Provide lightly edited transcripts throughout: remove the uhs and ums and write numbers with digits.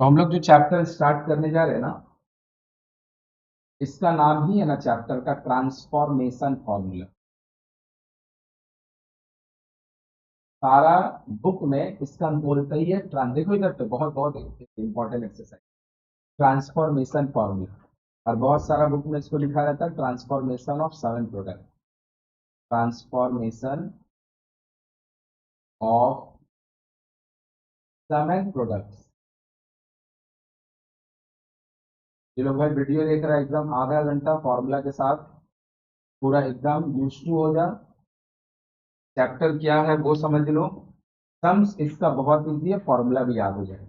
तो हम लोग जो चैप्टर स्टार्ट करने जा रहे हैं ना, इसका नाम ही है ना चैप्टर का ट्रांसफॉर्मेशन फॉर्मूला। सारा बुक में इसका बोलता ही है देखो इधर पे बहुत बहुत इंपॉर्टेंट एक्सरसाइज, ट्रांसफॉर्मेशन फॉर्मूला। और बहुत सारा बुक में इसको लिखा रहता है transformation of seven product, transformation of seven products. ये लोग भाई वीडियो देख रहा है एकदम आधा घंटा फॉर्मूला के साथ, पूरा एकदम यूज टू हो जा। चैप्टर क्या है वो समझ लो, सम्स इसका बहुत इजी है, फॉर्मूला भी याद हो जाए।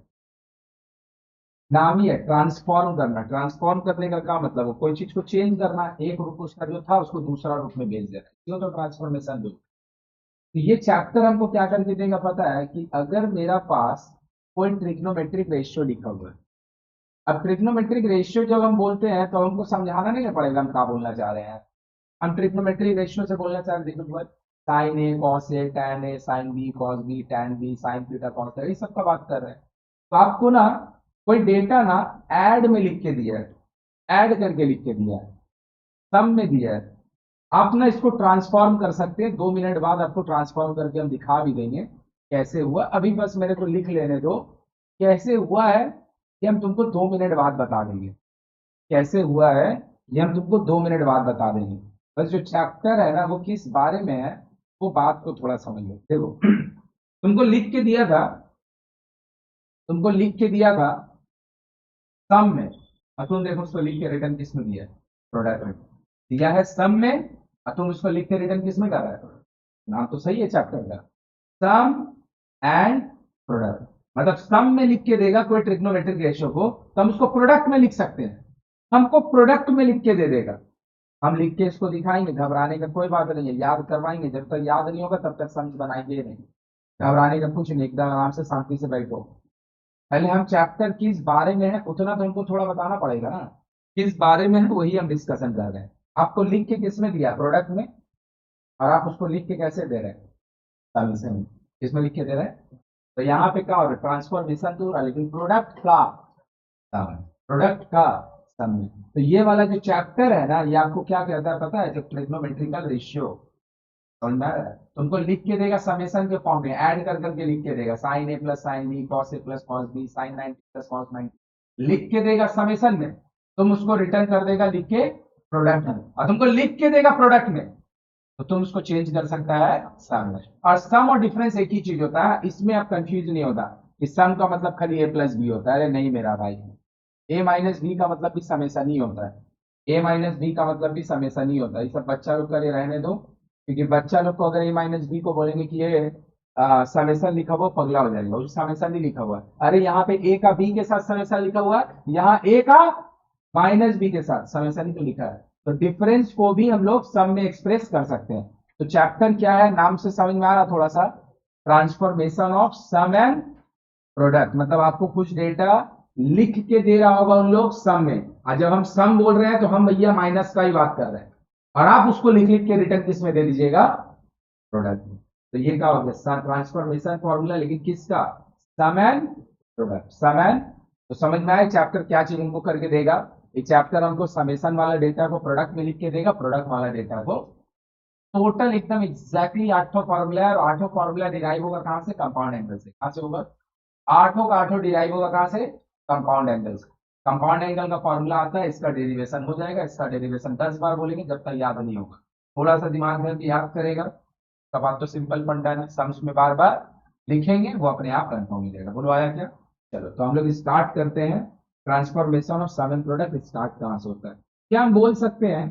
नाम ही है ट्रांसफॉर्म करना। ट्रांसफॉर्म करने का क्या मतलब है? कोई चीज को चेंज करना, एक रूप उसका जो था उसको दूसरा रूप में भेज देना, क्यों? तो ट्रांसफॉर्मेशन दो। तो ये चैप्टर हमको क्या करके देगा पता है? कि अगर मेरा पास कोई ट्रिग्नोमेट्रिक रेशियो लिखा हुआ है, अब ट्रिग्नोमेट्रिक रेशियो जब हम बोलते हैं तो हमको समझाना नहीं पड़ेगा हम क्या बोलना चाह रहे हैं। हम ट्रिग्नोमेट्रिक रेशियो से बोलना चाह रहे हैं sine A cos A tan A sine B cos B tan B sine theta cos A, इस सब का बात कर रहे हैं। तो आपको ना कोई डेटा ना ऐड में लिख के दिया है, ऐड करके लिख के दिया है, सम में दिया है। आप ना इसको ट्रांसफॉर्म कर सकते हैं, 2 मिनट बाद आपको ट्रांसफॉर्म करके हम दिखा भी देंगे कैसे हुआ। अभी बस मेरे को लिख लेने दो कैसे हुआ है, ये हम तुमको 2 मिनट बाद बता देंगे। कैसे हुआ है ये हम तुमको 2 मिनट बाद बता देंगे। बस जो चैप्टर है ना वो किस बारे में है, वो बात को थोड़ा समझ लो। देखो तुमको लिख के दिया था, तुमको लिख के दिया था सम में, और तुम देखो उसको लिख के रिटर्न किस में दिया है? प्रोडक्ट में दिया है, सम में। और तुम उसको लिख के रिटर्न किस में कर रहा है? नाम तो सही है चैप्टर का, सम एंड प्रोडक्ट। मतलब सम में लिख के देगा कोई ट्रिग्नोमेट्रिक रेशियो को, तो हम उसको प्रोडक्ट में लिख सकते हैं। हमको प्रोडक्ट में लिख के दे देगा, हम लिख के इसको दिखाएंगे। घबराने का कोई बात नहीं है, याद करवाएंगे। जब तक याद नहीं होगा तब तक समझ बनाएंगे नहीं। घबराने का कुछ नहीं, एकदम आराम से शांति से बैठो। पहले हम चैप्टर किस बारे में है उतना तो हमको थोड़ा बताना पड़ेगा ना, किस बारे में है वही हम डिस्कशन कर रहे हैं। आपको लिख के किस में दिया? प्रोडक्ट में। और आप उसको लिख के कैसे दे रहे हैं? सबमिशन में। किसमें लिख के दे रहे हैं? तो यहाँ पे क्या हो रहा है? ट्रांसफॉर्मेशन तो हो रहा है, लेकिन प्रोडक्ट का सम, प्रोडक्ट का सम में। तो ये वाला जो चैप्टर है ना, ये आपको क्या कहता है पता है? जो ट्रिग्नोमेट्रिकल रेशियो, समझ में आ रहा है? तुमको लिख के देगा समेशन के फॉर्म में, ऐड कर करके लिख के देगा sine A plus sine B cos A plus cos B sine 90 plus cos 90, लिख के देगा समेशन में। तुम उसको रिटर्न कर देगा लिख के प्रोडक्ट में, और तुमको लिख के देगा प्रोडक्ट में, तो तुम उसको चेंज कर सकता है सम में। और सम और डिफरेंस एक ही चीज होता है, इसमें आप कंफ्यूज नहीं होता कि सम का मतलब खाली ए प्लस बी होता है। अरे नहीं मेरा भाई, ए माइनस बी का मतलब भी समेशन ही होता है। ए माइनस बी का मतलब भी समेशन ही होता है। ये सब बच्चा लोग करे रहने दो, क्योंकि बच्चा लोग को अगर ए माइनस बी को बोलेंगे कि ये समेशन लिखा हुआ, पगला हो जाएगा। उस समेशन नहीं लिखा हुआ है। अरे यहाँ पे ए का बी के साथ समेशन लिखा हुआ है, यहाँ ए का माइनस बी के साथ समेशन ही तो लिखा है। तो डिफरेंस को भी हम लोग सम में एक्सप्रेस कर सकते हैं। तो चैप्टर क्या है, नाम से समझ में आ रहा थोड़ा सा, transformation of sum and product. मतलब आपको कुछ डेटा लिख के दे रहा होगा उन लोग सम में, और जब हम सम बोल रहे हैं तो हम भैया माइनस का ही बात कर रहे हैं, और आप उसको लिख लिख के रिटर्न किस में दे दीजिएगा? प्रोडक्ट में। तो ये क्या हो गया? ट्रांसफॉर्मेशन फॉर्मूला, लेकिन किसका? सम एंड प्रोडक्ट, सम एंड। तो समझ में आया चैप्टर क्या चीज हमको करके देगा? ये चैप्टर हमको समेशन वाला डेटा को प्रोडक्ट में लिख के देगा, प्रोडक्ट वाला डेटा को टोटल एकदम एग्जैक्टली 8 फॉर्मूला है। और 8 फॉर्मूला डिराइव होगा कहां से? कंपाउंड एंगल से। कहां से होगा? 8 का 8 डिराइव होगा कहां से? कंपाउंड एंगल से। कंपाउंड एंगल का फॉर्मूला आता है, इसका डेरिवेशन हो जाएगा। इसका डेरिवेशन 10 बार बोलेंगे जब तक याद नहीं होगा। थोड़ा सा दिमाग में याद करेगा, सब बात तो सिंपल फंडा है, सम्स में बार बार लिखेंगे वो अपने आप कंफर्म हो जाएगा। बोलो आया क्या? चलो तो हम लोग स्टार्ट करते हैं। Transformation of seven product start कहां से होता है? क्या हम बोल सकते हैं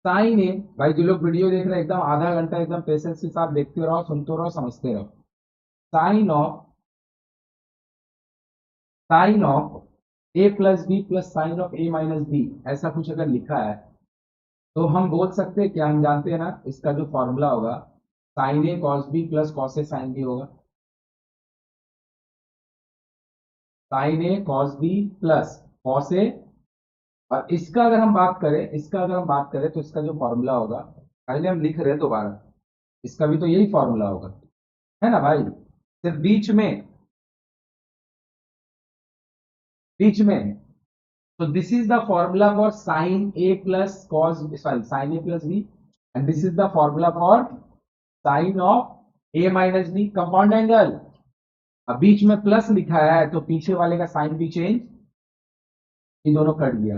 साइन ए, भाई जो लोग वीडियो देख रहे हैं एकदम आधा घंटा एकदम पेशेंस के साथ देखते रहो, सुनते रहो, समझते रहो। Sine of, sine of A plus B plus sine of A minus B, ऐसा कुछ अगर लिखा है तो हम बोल सकते हैं क्या? हम जानते हैं ना इसका जो फॉर्मूला होगा, sign A cos B plus cos A sine B होगा। Sign A cos B plus cos A. और इसका अगर हम बात करें, इसका अगर हम बात करें तो इसका जो फॉर्मूला होगा, पहले हम लिख रहे हैं दोबारा, इसका भी तो यही फॉर्मूला होगा, है ना भाई? सिर्फ बीच में बीच में। तो this is the formula for sine A plus cos, sorry sine A plus B, and this is the formula for sine of A minus B compound angle. अब बीच में प्लस लिखा है तो पीछे वाले का साइन भी चेंज, ये दोनों कट गया,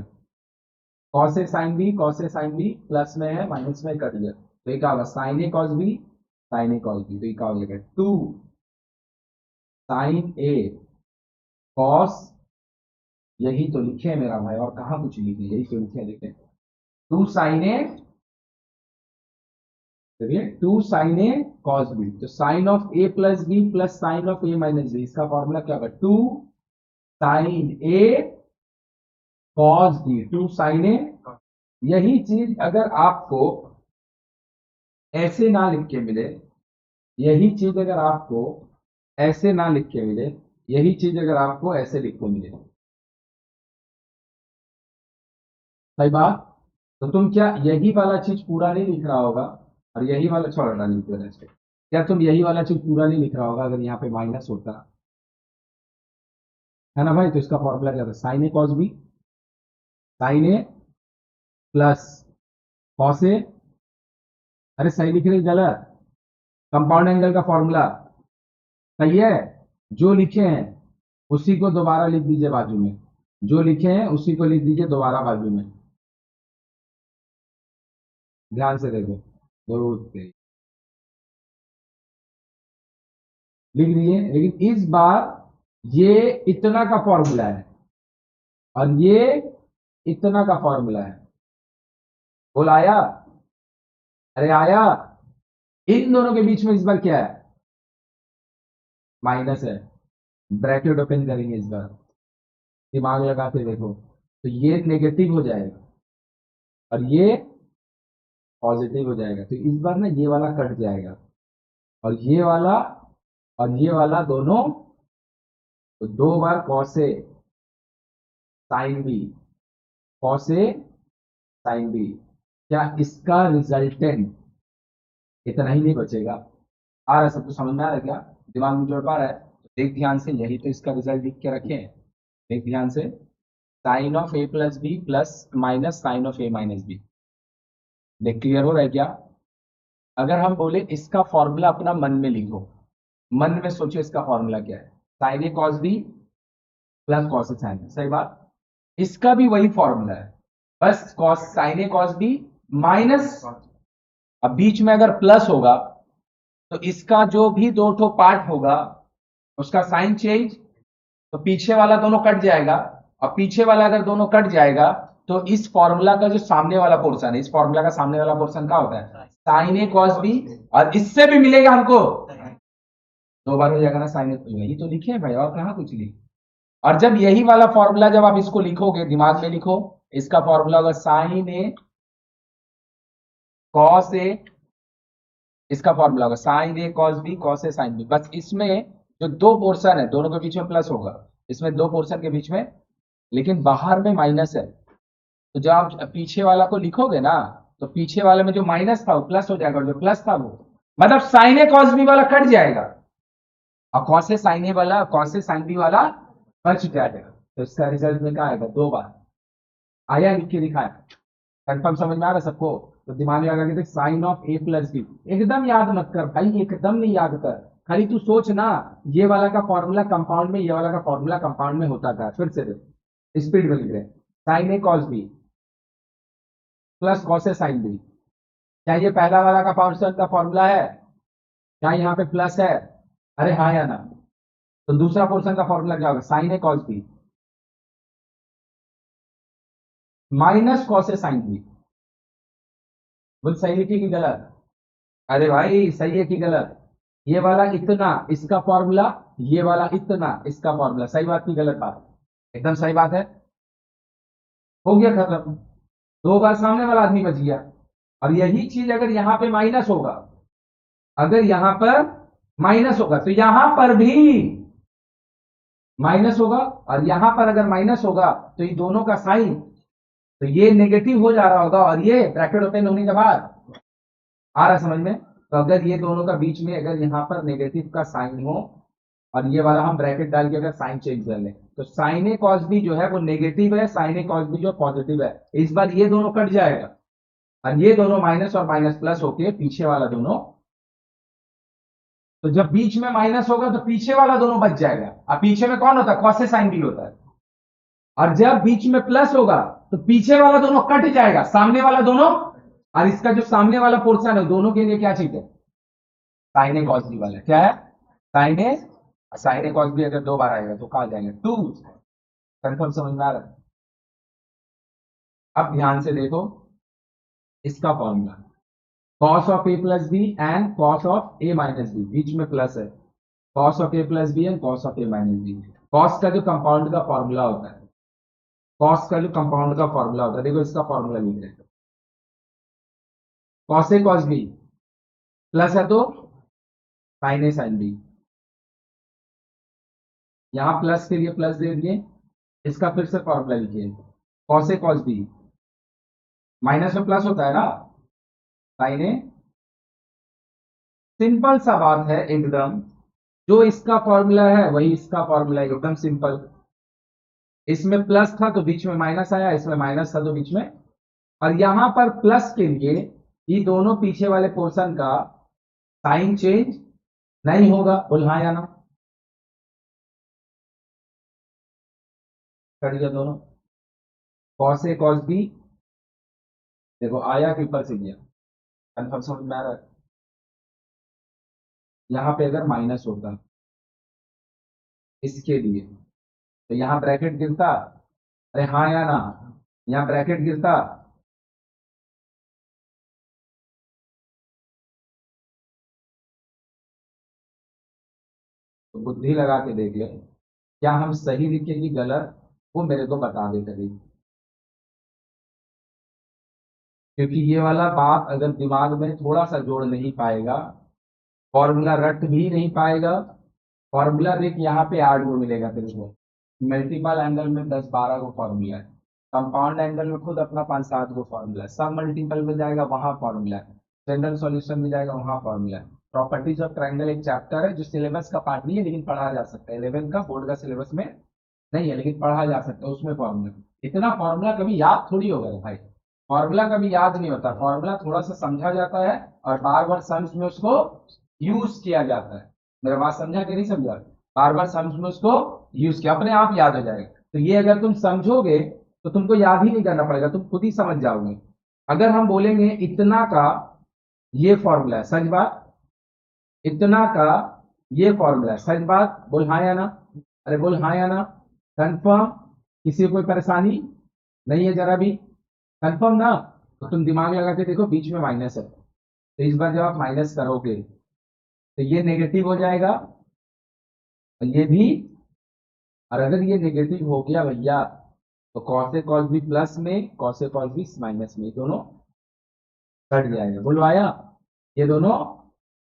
cos A sine B plus में है माइनस में कट गया, तो ये क्या होगा साइन ए कॉस बी, साइन ए कॉस बी, तो ये क्या हो जाएगा 2 साइन ए कॉस, यही तो लिखे मेरा भाई, और कहां कुछ लिखे, यही तो लिखे, देखें 2 साइन ए, देखिए 2 साइन ए कॉस बी, तो sine of A plus B plus sine of A minus B, इसका फॉर्मूला क्या होगा 2 sine A cos B, 2 sine A. यही चीज अगर आपको ऐसे ना लिख के मिले, यही चीज अगर आपको ऐसे ना लिख के मिले, यही चीज अगर आपको ऐसे लिख के मिले, सही बात, तो तुम क्या यही वाला चीज पूरा नहीं लिख रहा होगा, और यही वाला छोड़ना नहीं देना चाहिए, क्या तुम यही वाला चीज पूरा नहीं लिख रहा होगा अगर यहाँ पे माइनस होता है ना भाई, तो इसका फॉर्मूला क्या था sign A cos B, sign A plus cos A, अरे सही लिख रही गलत, कंपाउंड एंगल का फॉर्मूला सही है, जो लिखे हैं उसी को दोबारा लिख दीजिए बाजू में, जो लिखे हैं उसी को लिख दीजिए दोबारा बाजू में, ध्यान से देखो जरूर से लिख दिए, लेकिन इस बार ये इतना का फॉर्मूला है और ये इतना का फॉर्मूला है, बोल आया, अरे आया, इन दोनों के बीच में इस बार क्या है माइनस है, ब्रैकेट ओपन करेंगे इस बार, दिमाग लगा के देखो, तो ये नेगेटिव हो जाएगा और ये पॉजिटिव हो जाएगा, तो इस बार ना ये वाला कट जाएगा और ये वाला दोनों, तो 2 बार cos A sine B, cos A sine B, क्या इसका रिजल्टेंट इतना ही नहीं बचेगा, आ रहा है सबको समझ में आ रहा है क्या, दिमाग में जोड़ पा रहा है, तो देख ध्यान से, यही तो इसका रिजल्ट लिख के रखे हैं, देख ध्यान से, sine of A plus B plus minus sine of A minus B, देख क्लियर हो रहा है क्या। अगर हम बोले इसका फॉर्मूला अपना मन में लिखो, मन में सोचो इसका फॉर्मूला क्या है, sign A cos B plus cos A sine B, सही बात, इसका भी वही फॉर्मूला है, बस कॉस साइन ए कॉस बी माइनस, अब बीच में अगर प्लस होगा तो इसका जो भी 2 ठो पार्ट होगा उसका साइन चेंज, तो पीछे वाला दोनों कट जाएगा, और पीछे वाला अगर दोनों कट जाएगा तो इस फॉर्मूला का जो सामने वाला पोर्शन है, इस फॉर्मूला का सामने वाला पोर्शन क्या होता है साइन ए कॉस बी, और इससे भी मिलेगा हमको 2 बार हो जाएगा ना साइन ए, यही तो लिखे हैं भाई, और कहां कुछ लिखे, और जब यही वाला फॉर्मूला जब आप इसको लिखोगे, दिमाग में लिखो, इसका फॉर्मूला होगा साइन ए कॉस ए, इसका फॉर्मूला होगा sign A cos B cos A sine B, बस इसमें जो 2 पोर्शन है दोनों के बीच में प्लस होगा, इसमें 2 पोर्शन के बीच में, लेकिन बाहर में माइनस है, तो जब आप पीछे वाला को लिखोगे ना तो पीछे वाले में जो माइनस था वो प्लस हो जाएगा, और जो प्लस था वो मतलब साइन ए कॉस बी वाला कट जाएगा और कॉस ए साइन ए वाला, कॉस ए साइन बी वाला बच जाएगा, तो इसका रिजल्ट में क्या आएगा 2 बार आया, लिख के दिखाया, कंफर्म समझ में आ रहा है सबको, तो दिमाग में लगा के देख sine of A plus B, एकदम याद मत कर भाई, एकदम नहीं याद कर, खाली तू सोच ना, ये वाला का फॉर्मूला कंपाउंड में, ये वाला का फॉर्मूला कंपाउंड में होता था, फिर से देख स्पीड में लिख रहे sign A cos B plus cos A sine B, क्या ये पहला वाला का फॉर्मूला का फॉर्मूला है, क्या यहाँ पे प्लस है, अरे हाँ या ना, तो दूसरा पोर्शन का फॉर्मूला क्या होगा sign A cos B minus cos A sine B, बोल सही लिखी कि गलत, अरे भाई सही है कि गलत, ये वाला इतना इसका फॉर्मूला, ये वाला इतना इसका फॉर्मूला, सही बात की गलत बात, एकदम सही बात है, हो गया खत्म, 2 बार सामने वाला आदमी बच गया, और यही चीज अगर यहां पे माइनस होगा, अगर यहां पर माइनस होगा तो यहां पर भी माइनस होगा, और यहां पर अगर माइनस होगा तो ये दोनों का साइन, तो ये नेगेटिव हो जा रहा होगा, और ये ब्रैकेट ओपन होने के बाद आ रहा समझ में, तो अगर ये दोनों का बीच में अगर यहां पर नेगेटिव का साइन हो और ये वाला हम ब्रैकेट डाल के अगर साइन चेंज कर लें तो साइन ए कॉस बी जो है वो नेगेटिव है, साइन ए कॉस बी जो पॉजिटिव है। इस बार ये दोनों कट जाएगा और ये दोनों माइनस और माइनस प्लस होके पीछे वाला दोनों, तो जब बीच में माइनस होगा तो पीछे वाला दोनों बच जाएगा। अब पीछे में कौन होता है, कॉस ए साइन बी होता है। और जब बीच में प्लस होगा तो पीछे वाला दोनों कट जाएगा, सामने वाला दोनों, और इसका जो सामने वाला पोर्शन है दोनों के लिए क्या चाहिए, साइन ए कॉस बी वाला। क्या है, sign A, sign A cos b अगर दो बार आएगा तो कहा जाएंगे 2। कंफर्म समझ में आ रहा है? अब ध्यान से देखो इसका formula, cos of A plus B and cos of A minus B, बीच में प्लस है, cos of A plus B and cos of A minus B. Cos का जो कंपाउंड का फॉर्मूला होता है, कॉस का जो कंपाउंड का फॉर्मूला होता है, देखो इसका फॉर्मूला लिख रहे हैं, cos A cos B plus है तो साइन ए साइन बी, यहां प्लस के लिए प्लस दे दिए, इसका फिर से फॉर्मूला लिखिए, cos A cos B minus में प्लस होता है ना, साइन ए, सिंपल सा बात है एकदम, जो इसका फॉर्मूला है वही इसका फॉर्मूला है, एकदम सिंपल। इसमें प्लस था तो बीच में माइनस आया, इसमें माइनस था तो बीच में, और यहां पर प्लस के लिए ये दोनों पीछे वाले पोर्शन का साइन चेंज नहीं होगा, बोल हाँ या ना, कर दिया दोनों, कॉस ए कॉस बी, देखो आया कि ऊपर से गया, कंफर्म समझ में आ रहा है? यहां पे अगर माइनस होता इसके लिए तो यहां ब्रैकेट गिरता, अरे हाँ या ना, यहां ब्रैकेट गिरता, तो बुद्धि लगा के देख ले, क्या हम सही लिखे कि गलत, वो मेरे को बता दे करीब। क्योंकि ये वाला बात अगर दिमाग में थोड़ा सा जोड़ नहीं पाएगा, फॉर्मूला रट भी नहीं पाएगा, फॉर्मूला देख यहाँ पे 8 गो मिलेगा तेरे को, मल्टीपल एंगल में 10-12 को फॉर्मूला है, कंपाउंड एंगल में खुद अपना 5-7 को फॉर्मूला है, सब मल्टीपल में जाएगा वहां फॉर्मूला है, जनरल सॉल्यूशन में जाएगा वहां फॉर्मूला है। प्रॉपर्टीज ऑफ ट्रायंगल एक चैप्टर है जो सिलेबस का पार्ट नहीं है लेकिन पढ़ा जा सकता है, 11 का बोर्ड का सिलेबस में नहीं है लेकिन पढ़ा जा सकता है, उसमें फॉर्मूला, इतना फॉर्मूला कभी याद थोड़ी होगा भाई, फॉर्मूला कभी याद नहीं होता, फॉर्मूला थोड़ा सा समझा जाता है और बार बार सम्स में उसको यूज किया जाता है। मेरा बात समझा कि नहीं समझा, बार बार सम्स में उसको यूज किया, अपने आप याद हो जाएगा। तो ये अगर तुम समझोगे तो तुमको याद ही नहीं करना पड़ेगा, तुम खुद ही समझ जाओगे। अगर हम बोलेंगे इतना का ये फॉर्मूला है, सच बात, इतना का ये फॉर्मूला है, सच बात, बोल हाँ या ना, अरे बोल हाँ या ना, कंफर्म, किसी को कोई परेशानी नहीं है जरा भी, कंफर्म ना, तो तुम दिमाग लगा के देखो बीच में माइनस है, तो इस बार जब आप माइनस करोगे तो ये नेगेटिव हो जाएगा और ये भी, और अगर ये नेगेटिव हो गया भैया तो cos A cos B plus में, cos A cos B minus में, दोनों कट जाएगा, बोलो आया, ये दोनों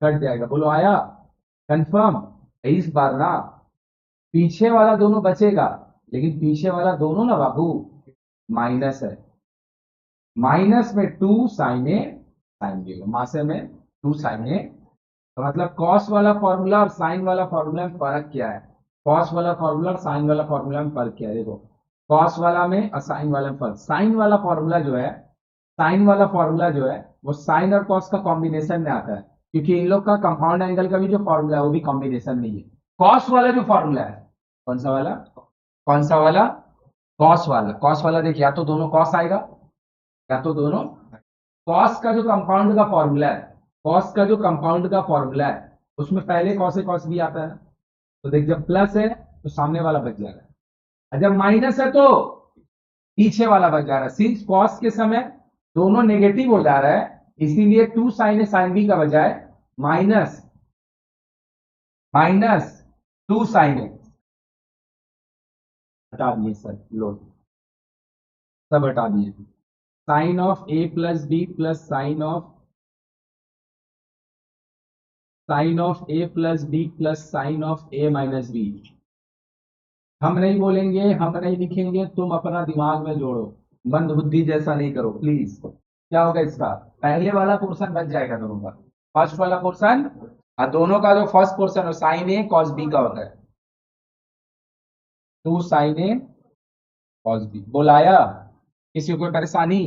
कट जाएगा, बोलो आया, कंफर्म। इस बार ना पीछे वाला दोनों बचेगा, लेकिन पीछे वाला दोनों ना बाबू माइनस है, माइनस में 2 साइन ए साइन बी, मासे में 2 साइन ए, तो मतलब कॉस वाला फॉर्मूला और साइन वाला फॉर्मूला में फर्क क्या है, कॉस वाला फॉर्मूला और साइन वाला फॉर्मूला में फर्क क्या है, देखो कॉस वाला में और साइन वाला में फर्क, साइन वाला फॉर्मूला जो है, साइन वाला फॉर्मूला जो है वो साइन और कॉस का कॉम्बिनेशन में आता है, क्योंकि इन लोग का कंपाउंड एंगल का भी जो फॉर्मूला है वो भी कॉम्बिनेशन नहीं है। कॉस वाला जो फॉर्मूला है, कौन सा वाला, कौन सा वाला, कॉस वाला, कॉस वाला देखिए या तो दोनों कॉस आएगा या तो दोनों, कॉस का जो कंपाउंड का फॉर्मूला है, कॉस का जो कंपाउंड का फॉर्मूला है उसमें पहले कॉस ए कॉस बी आता है, तो देख जब प्लस है तो सामने वाला बच जाएगा, और जब माइनस है तो पीछे वाला बच जा रहा है, सिंस कॉस के समय दोनों नेगेटिव हो जा रहा है इसीलिए 2 साइन ए साइन बी का बजाय माइनस माइनस 2 साइन ए, हटा दिए सर, लो सब हटा दिए, sine of A plus B plus sine of A plus B plus sine of A minus B. हम नहीं बोलेंगे, हम नहीं लिखेंगे, तुम अपना दिमाग में जोड़ो, मंद बुद्धि जैसा नहीं करो प्लीज। क्या होगा इसका, पहले वाला पोर्शन बच जाएगा दोनों का, फर्स्ट वाला पोर्शन, और दोनों का जो फर्स्ट पोर्शन है साइन ए कॉस बी का होता है, 2 sin A cos B। बुलाया किसी को कोई परेशानी?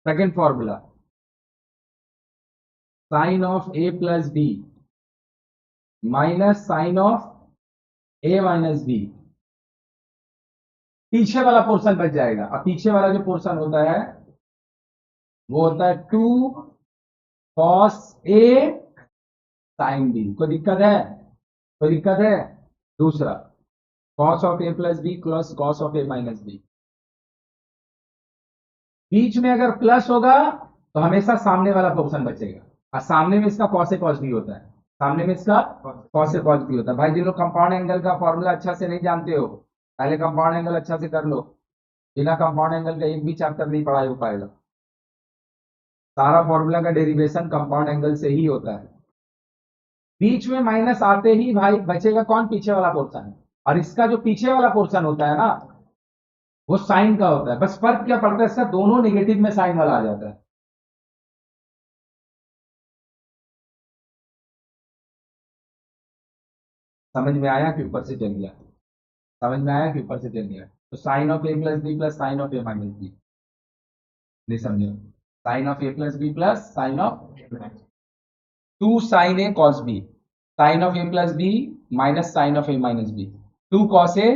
Second formula sine of A plus B minus sine of A minus B. पीछे वाला पोर्शन बच जाएगा। अब पीछे वाला जो पोर्शन होता है वो होता है 2 cos A sin B। कोई दिक्कत है? कोई दिक्कत है? दूसरा cos of A plus B plus cos of A minus B. बीच में अगर प्लस होगा तो हमेशा सामने वाला पोर्शन बचेगा, और सामने में इसका cos A cos B होता है। सामने में इसका cos A cos B होता है। भाई जिन लोग कंपाउंड एंगल का फॉर्मूला अच्छा से नहीं जानते हो, पहले कंपाउंड एंगल अच्छा से कर लो। बिना कंपाउंड एंगल का एक भी चैप्टर नहीं पढ़ाई हो पाएगा। सारा फॉर्मूला का डेरिवेशन कंपाउंड एंगल से ही होता है। बीच में माइनस आते ही भाई बचेगा कौन? पीछे वाला पोर्शन। और इसका जो पीछे वाला पोर्शन होता है ना, वो साइन का होता है। बस फर्क क्या पड़ता है इसका? दोनों नेगेटिव में साइन वाला आ जाता है। समझ में आया कि ऊपर से चल गया? समझ में आया कि ऊपर से चल गया? तो sine of A plus B plus sine of A minus B. नहीं समझे? Sine of A plus B plus sine of 2 sine A cos B, sine of A plus B minus sine of A minus B, 2 cos A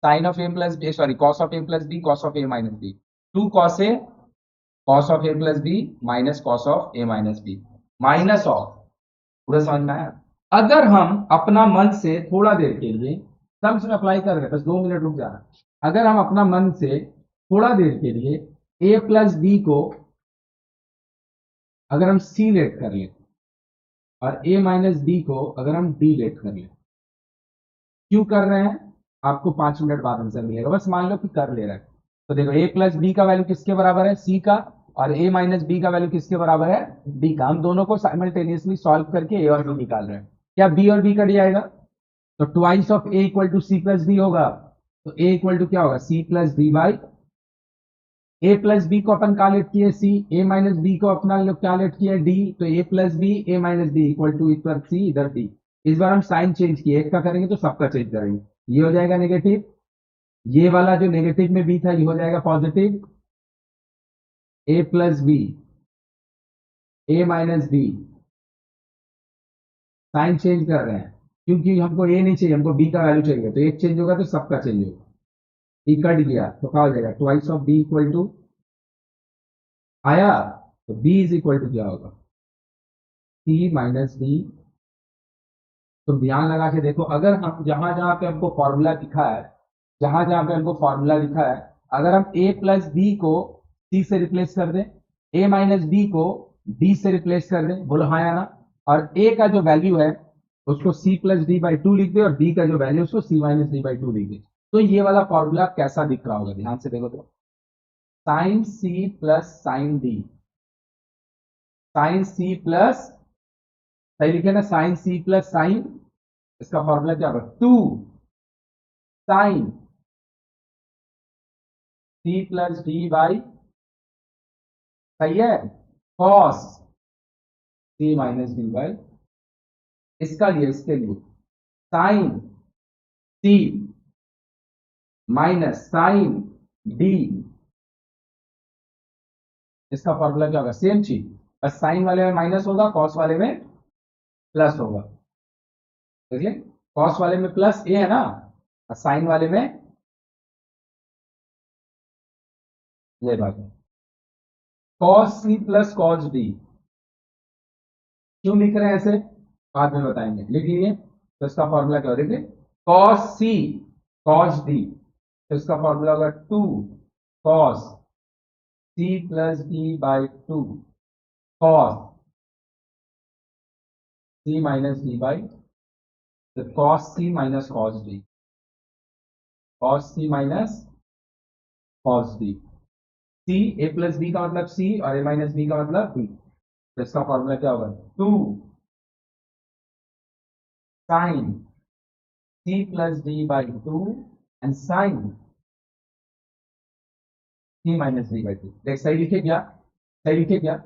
sine of A plus B, sorry cos of A plus B cos of A minus B, 2 cos A cos of A plus B minus cos of A minus B, minus of. पूरा समझ में आया? अगर हम अपना मन से थोड़ा देर के लिए सम्स में अप्लाई कर रहे हैं, बस 2 मिनट रुक जाना। अगर हम अपना मन से थोड़ा देर के लिए ए प्लस बी को अगर हम सी लेट कर लें और ए माइनस बी को अगर हम डी लेट कर लें, क्यों कर रहे हैं आपको 5 मिनट बाद आंसर मिलेगा। बस मान लो कि कर ले रहे हैं। तो देखो ए प्लस बी का वैल्यू किसके बराबर है? सी का। और ए माइनस बी का वैल्यू किसके बराबर है? डी का। हम दोनों को साइमल्टेनियसली सॉल्व करके ए और बी निकाल रहे हैं। क्या बी और बी कट जाएगा? तो twice of A equal to C plus D होगा। तो ए इक्वल टू क्या होगा? C plus D by A plus B को अपन क्या लेट किए? सी। ए माइनस बी को अपना लोग क्या लेट किए? डी। तो A plus B A minus B equal to equal C, इधर डी। इस बार हम साइन चेंज किए, एक का करेंगे तो सबका चेंज करेंगे। ये हो जाएगा नेगेटिव, ये वाला जो नेगेटिव में बी था ये हो जाएगा positive. A plus B A minus B, sign change कर रहे हैं क्योंकि हमको ए नहीं चाहिए, हमको बी का वैल्यू चाहिए। तो एक चेंज होगा तो सबका चेंज होगा। ई कट गया तो क्या हो जाएगा? Twice of B equal to आया, तो बी इज इक्वल टू क्या होगा? C minus D. तो ध्यान लगा के देखो, अगर हम जहां जहां पे हमको फॉर्मूला लिखा है, जहां जहां पे हमको फॉर्मूला लिखा है, अगर हम ए प्लस बी को सी से रिप्लेस कर दें, ए माइनस बी को डी से रिप्लेस कर दें, बोलो हाँ या ना। और ए का जो वैल्यू है उसको C plus D by two लिख दे, और डी का जो वैल्यू है उसको C minus D by two लिख दे। तो ये वाला फॉर्मूला कैसा दिख रहा होगा? ध्यान से देखो तो, साइन सी प्लस साइन डी, साइन सी प्लस, सही लिखे ना, साइन सी प्लस साइन, इसका फॉर्मूला क्या होगा? 2 sine C plus D by, सही है, cos C minus D by, इसका लिए इसके लिए साइन सी माइनस साइन डी, इसका फॉर्मूला क्या होगा? सेम चीज, बस साइन वाले में माइनस होगा, कॉस वाले में प्लस होगा। देखिए कॉस वाले में प्लस ए है ना, और साइन वाले में ये बात है cos C plus cos D. क्यों लिख रहे हैं ऐसे बाद में बताएंगे, लिख लीजिए। तो इसका फॉर्मूला क्या होगा? देखिए कॉस सी कॉस डी, तो इसका फॉर्मूला होगा 2 cos C plus D by 2 cos C minus D by, तो cos C minus cos D, cos C minus cos D. C, A plus B का मतलब सी और ए माइनस बी का मतलब बी। तो इसका फॉर्मूला क्या होगा? 2 sine C plus D by 2 and sine C minus D by 2। देख सही लिखे क्या? सही लिखे क्या?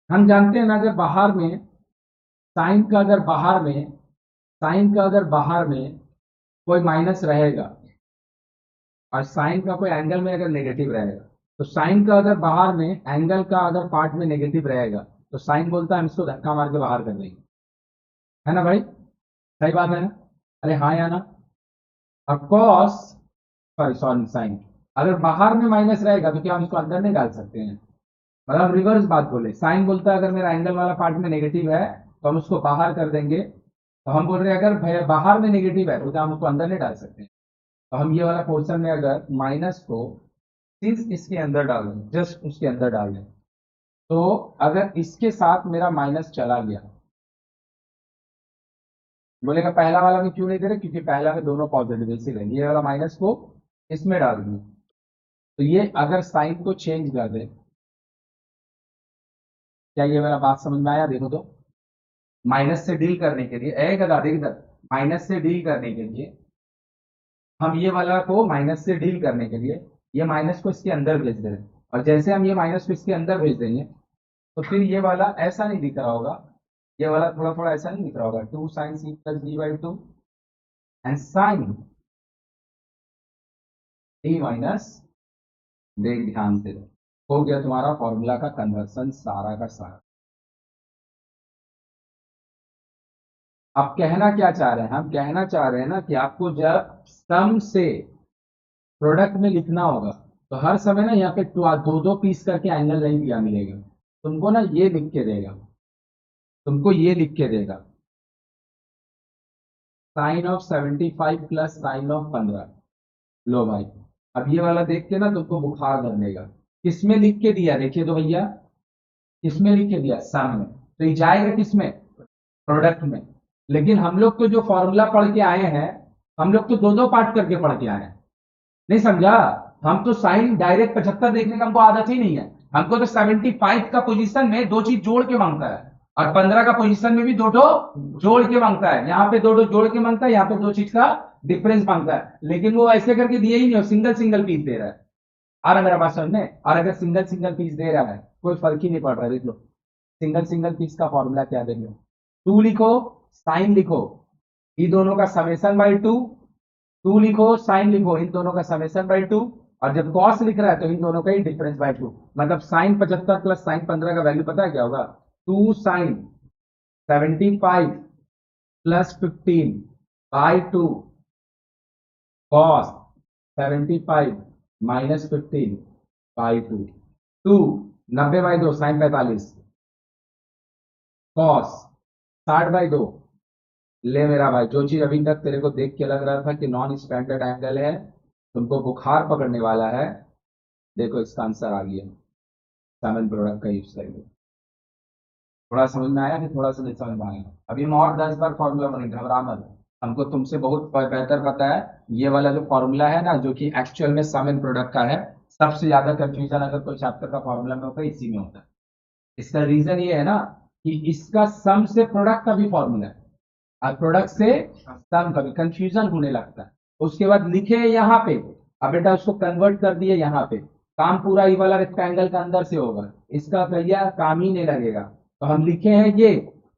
हम जानते हैं ना, अगर बाहर में साइन का अगर बाहर में साइन का अगर बाहर में कोई माइनस रहेगा और साइन का कोई एंगल में अगर नेगेटिव रहेगा, तो साइन का अगर बाहर में एंगल का अगर पार्ट में नेगेटिव रहेगा, तो साइन बोलता है हम इसको धक्का मार के बाहर कर देंगे, है ना भाई, सही बात है ना? अरे हाँ या ना? और कॉस, सॉरी सॉरी साइन, अगर बाहर में माइनस रहेगा तो क्या हम इसको अंदर नहीं डाल सकते हैं? मतलब रिवर्स बात बोले, साइन बोलता है अगर मेरा एंगल वाला पार्ट में नेगेटिव है तो हम उसको बाहर कर देंगे, तो हम बोल रहे हैं अगर बाहर में नेगेटिव है तो क्या हम उसको अंदर नहीं डाल सकते? तो हम ये वाला पोर्शन में अगर माइनस को सिर्फ इसके अंदर डाल दें, जस्ट उसके अंदर डाल दें, तो अगर इसके साथ मेरा माइनस चला गया, बोलेगा पहला वाला में क्यों नहीं दे रहे, क्योंकि पहला में दोनों पॉजिटिव इसीलिए ये वाला माइनस को इसमें डाल दिए। तो ये अगर साइन को चेंज कर दे, क्या ये मेरा बात समझ में आया? देखो तो, माइनस से डील करने के लिए एक गदा देख इधर, माइनस से डील करने के लिए हम ये वाला को माइनस से डील करने के लिए ये माइनस को इसके अंदर भेज दे रहे हैं, और जैसे हम ये माइनस को इसके अंदर भेज देंगे तो फिर ये वाला ऐसा नहीं दिख रहा होगा, ये वाला थोड़ा थोड़ा ऐसा नहीं दिख रहा होगा, 2 sin c plus d by 2 and sin d minus, देख ध्यान से, हो गया तुम्हारा फॉर्मूला का कन्वर्सन सारा का सारा। अब कहना क्या चाह रहे हैं हम? कहना चाह रहे हैं ना कि आपको जब सम से प्रोडक्ट में लिखना होगा तो हर समय ना यहाँ पे दो दो पीस करके एंगल नहीं दिया मिलेगा, तुमको ना ये लिख के देगा, तुमको ये लिख के देगा sine of 75 plus sine of 15। लो भाई, अब ये वाला देख के ना तुमको बुखार लगेगा, किसमें लिख के दिया देखिए तो भैया, किसमें लिख के दिया? सम में, तो ये जाएगा किसमें? प्रोडक्ट में। लेकिन हम लोग तो जो फॉर्मूला पढ़ के आए हैं, हम लोग तो दो दो पार्ट करके पढ़ के आए हैं, नहीं समझा? हम तो साइन डायरेक्ट 75 देखने का हमको आदत ही नहीं है, हमको तो 75 का पोजीशन में दो चीज जोड़ के मांगता है, और 15 का पोजीशन में भी दो दो जोड़ के मांगता है, यहाँ पे दो दो जोड़ के मांगता है, यहाँ पे दो चीज का डिफरेंस मांगता है, लेकिन वो ऐसे करके दिए ही नहीं, सिंगल सिंगल पीस दे रहा है। आ रहा मेरा बात समझ में? और अगर सिंगल सिंगल पीस दे रहा है कोई फर्क ही नहीं पड़ रहा है, देख लो सिंगल सिंगल पीस का फॉर्मूला क्या देंगे, 2 लिखो साइन लिखो, ये दोनों का समेशन बाई 2, 2 लिखो साइन लिखो, इन दोनों का समेशन बाई 2, और जब कॉस लिख रहा है तो इन दोनों का ही डिफरेंस बाई 2, मतलब साइन 75 प्लस साइन 15 का वैल्यू पता है क्या होगा? 2 sine 75 plus 15 by 2 cos 75 minus 15 by 2, 2 90 by 2 sine 45 cos 60 by 2। ले मेरा भाई, जो चीज अभी तक तेरे को देख के लग रहा था कि नॉन स्टैंडर्ड एंगल है, तुमको बुखार पकड़ने वाला है, देखो इसका आंसर आ गया, सामन प्रोडक्ट का यूज करेंगे। थोड़ा समझ में आया कि थोड़ा सा नहीं समझ में आया? अभी मैं और 10 बार फॉर्मूला बने, घबरा मत, हमको तुमसे बहुत बेहतर पता है ये वाला जो फॉर्मूला है ना, जो कि एक्चुअल में सम एंड प्रोडक्ट का है, सबसे ज्यादा कंफ्यूजन अगर कोई चैप्टर का फॉर्मूला में होता है इसी में होता है। इसका रीजन ये है ना कि इसका सम से प्रोडक्ट का भी फॉर्मूला है, और प्रोडक्ट से सम का भी, कंफ्यूजन होने लगता है। उसके बाद लिखे यहाँ पे, अब बेटा उसको कन्वर्ट कर दिए यहाँ पे, काम पूरा ये वाला रेक्टेंगल का अंदर से होगा, इसका भैया काम ही नहीं लगेगा, तो हम लिखे हैं ये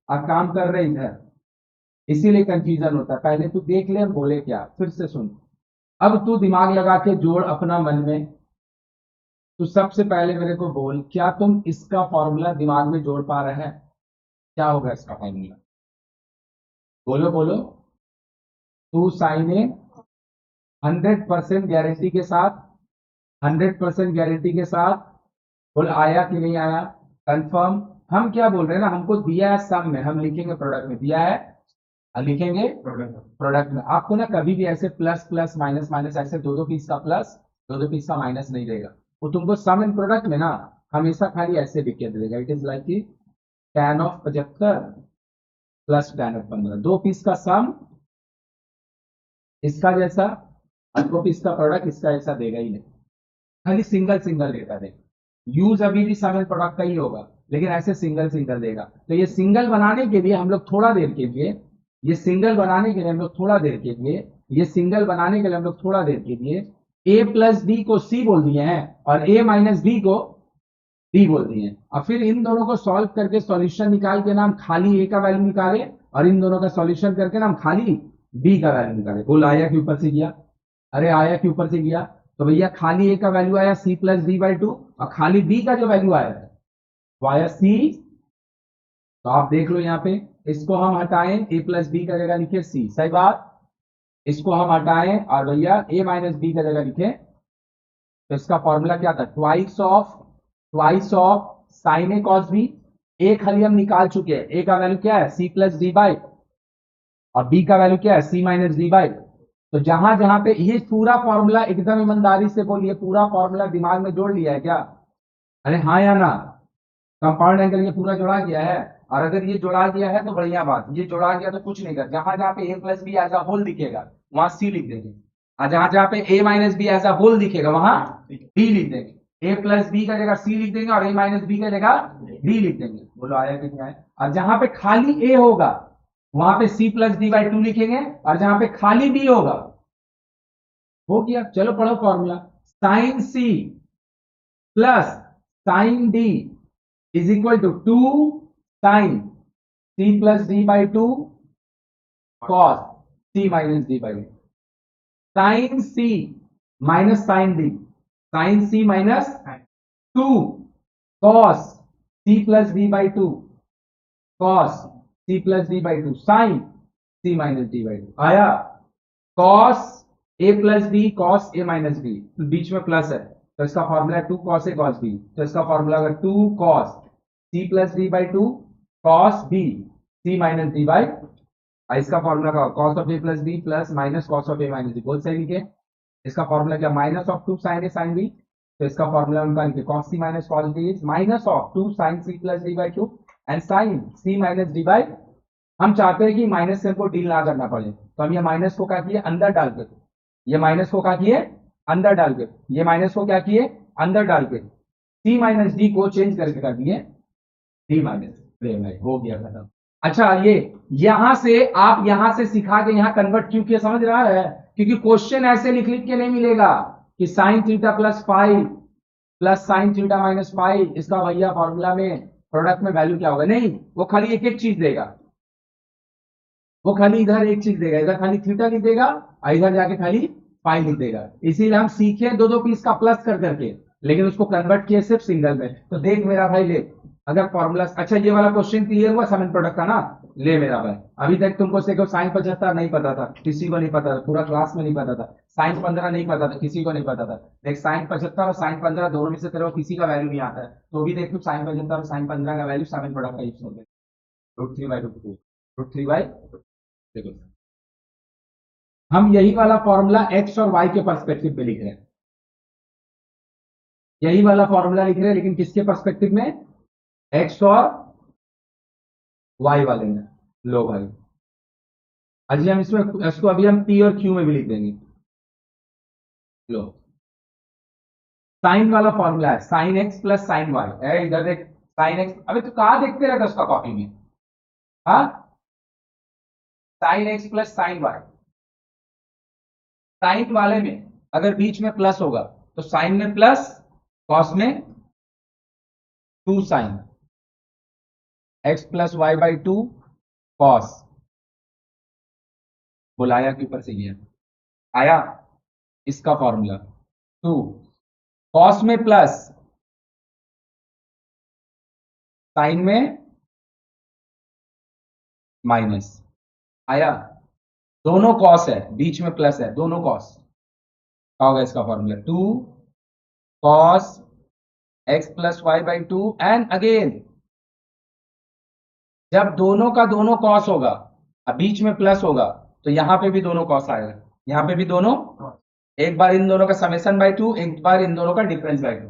और काम कर रहे इधर, इसीलिए कंफ्यूजन होता है। पहले तू देख ले हम बोले क्या, फिर से सुन, अब तू दिमाग लगा के जोड़ अपना मन में, तू सबसे पहले मेरे को बोल, क्या तुम इसका फॉर्मूला दिमाग में जोड़ पा रहे हैं? क्या होगा इसका फॉर्मूला? बोलो बोलो। 2 साइन ए 100% गारंटी के साथ, 100% गारंटी के साथ, बोल आया कि नहीं आया? कंफर्म। हम क्या बोल रहे हैं ना, हमको दिया है सम में, हम लिखेंगे प्रोडक्ट में, दिया है लिखेंगे प्रोडक्ट में। आपको ना कभी भी ऐसे प्लस प्लस माइनस माइनस ऐसे दो दो पीस का प्लस दो दो पीस का माइनस नहीं देगा, वो तुमको सम एंड प्रोडक्ट में ना हमेशा खाली ऐसे लिख के देगा, इट इज लाइक कि tan of 75 plus tan of 15, दो पीस का सम इसका जैसा, और दो पीस का प्रोडक्ट इसका जैसा देगा ही नहीं, खाली सिंगल सिंगल देता देगा। यूज अभी भी सम एंड प्रोडक्ट का ही होगा, लेकिन ऐसे सिंगल सिंगल देगा। तो ये सिंगल बनाने के लिए हम लोग थोड़ा देर के लिए, ये सिंगल बनाने के लिए हम लोग थोड़ा देर के लिए, ये सिंगल बनाने के लिए हम लोग थोड़ा देर के लिए ए प्लस बी को सी बोल दिए हैं और ए माइनस बी को डी बोल दिए हैं, और फिर इन दोनों को सॉल्व करके सॉल्यूशन निकाल के नाम खाली ए का वैल्यू निकाले, और इन दोनों का सॉल्यूशन करके नाम खाली बी का वैल्यू निकाले। बोल आया कि ऊपर से गया? अरे आया कि ऊपर से गया? तो भैया खाली ए का वैल्यू आया C plus D by two, और खाली बी का जो वैल्यू आया वो आया सी। तो आप देख लो यहाँ पे, इसको हम हटाएं, ए प्लस बी का जगह लिखे सी, सही बात। इसको हम हटाएं और भैया ए माइनस बी का जगह लिखे, तो इसका फॉर्मूला क्या था, twice of sine A cos B. ए खाली हम निकाल चुके हैं, ए का वैल्यू क्या है सी प्लस डी बाई, और बी का वैल्यू क्या है सी माइनस डी बाई। तो जहां जहां पे ये पूरा फॉर्मूला, एकदम ईमानदारी से बोलिए, पूरा फॉर्मूला दिमाग में जोड़ लिया है क्या? अरे हाँ या ना? कंपाउंड एंगल ये पूरा जोड़ा गया है, और अगर ये जोड़ा गया है तो बढ़िया बात, ये जोड़ा गया तो कुछ नहीं कर, जहां जहां पे A plus B as a whole दिखेगा वहां सी लिख देंगे, और जहां जहां पे A minus B as a whole दिखेगा वहां डी लिख देंगे। ए प्लस बी का जगह सी लिख देंगे और ए माइनस बी का जगह डी लिख देंगे। बोलो आया कि नहीं आया? और जहां पे खाली ए होगा वहां पे C plus D by two लिखेंगे, और जहां पे खाली बी होगा, हो गया। चलो पढ़ो formula, sine C plus sine D is equal to 2 sine C plus D by two cos C minus D by, sine C minus sine D, sine C minus 2 cos C plus D by two cos C plus D by two sine C minus D by two. आया? Cos A plus B cos A minus B, बीच में plus है तो इसका formula है 2 cos A cos B, तो इसका formula होगा 2 cos C plus D by two cos B C minus D by, इसका फॉर्मूला का cos of A plus B plus minus cos of A minus B, बोल सही लिखे। इसका फॉर्मूला क्या, minus of 2 sine A sine B, तो इसका formula उनका लिखे cos C minus cos B is minus of 2 sine C plus D by two and sine C minus D by. हम चाहते हैं कि माइनस से हमको डील ना करना पड़े, तो हम ये माइनस को क्या किए अंदर डाल के, ये माइनस को क्या किए अंदर डाल के, ये माइनस को क्या किए अंदर डाल के, सी माइनस डी को चेंज करके कर दिए डी माइनस, हो गया खत्म। अच्छा, ये यहां से आप यहां से सिखा के यहां कन्वर्ट क्यों किया समझ रहा है? क्योंकि क्वेश्चन ऐसे लिख लिख के नहीं मिलेगा कि sign theta plus five plus sine theta minus five, इसका भैया फॉर्मूला में प्रोडक्ट में वैल्यू क्या होगा, नहीं, वो खाली एक एक चीज देगा, वो खाली इधर एक चीज देगा, इधर खाली थीटा लिख देगा और इधर जाके खाली फाइव लिख देगा। इसीलिए हम सीखे दो दो पीस का प्लस कर करके, लेकिन उसको कन्वर्ट किए सिर्फ सिंगल में। तो देख मेरा भाई ले, अगर फॉर्मूला, अच्छा ये वाला क्वेश्चन क्लियर हुआ सम एंड प्रोडक्ट का ना? ले मेरा भाई, अभी तक तुमको देखो साइन 75 नहीं पता था, किसी को नहीं पता था, पूरा क्लास में नहीं पता था। साइन 15 नहीं पता था, किसी को नहीं पता था। देख साइन 75 और साइन 15 दोनों में से तेरे को किसी का वैल्यू नहीं आता है, तो भी देख साइन 75 और साइन 15 का वैल्यू सम एंड प्रोडक्ट का यूज होगा √3/√2 देखो, हम यही वाला फॉर्मूला एक्स और वाई के पर्सपेक्टिव में लिख रहे हैं, यही वाला फॉर्मूला लिख रहे हैं, लेकिन किसके पर्सपेक्टिव में, एक्स और वाई वाले में। लो भाई, अभी हम इसको अभी हम पी और क्यू में भी लिख देंगे। लो, साइन वाला फॉर्मूला है sine X plus sine Y, इधर देख साइन एक्स, अबे तू कहां देखते रहता उसका कॉपी में, हाँ, sine X plus sine Y. Sine वाले में अगर बीच में प्लस होगा तो साइन में प्लस, कॉस में 2 sine X plus Y by 2 cos, बुलाया के ऊपर से गया, आया इसका फॉर्मूला 2 कॉस में प्लस साइन में माइनस, आया, दोनों कॉस है बीच में प्लस है, दोनों कॉस, क्या होगा इसका formula 2 cos X plus Y by two, and again जब दोनों का दोनों कॉस होगा अब बीच में प्लस होगा तो यहां पे भी दोनों कॉस आएगा, यहां पे भी दोनों, एक बार इन दोनों का समेशन बाई 2, एक बार इन दोनों का डिफरेंस बाई 2,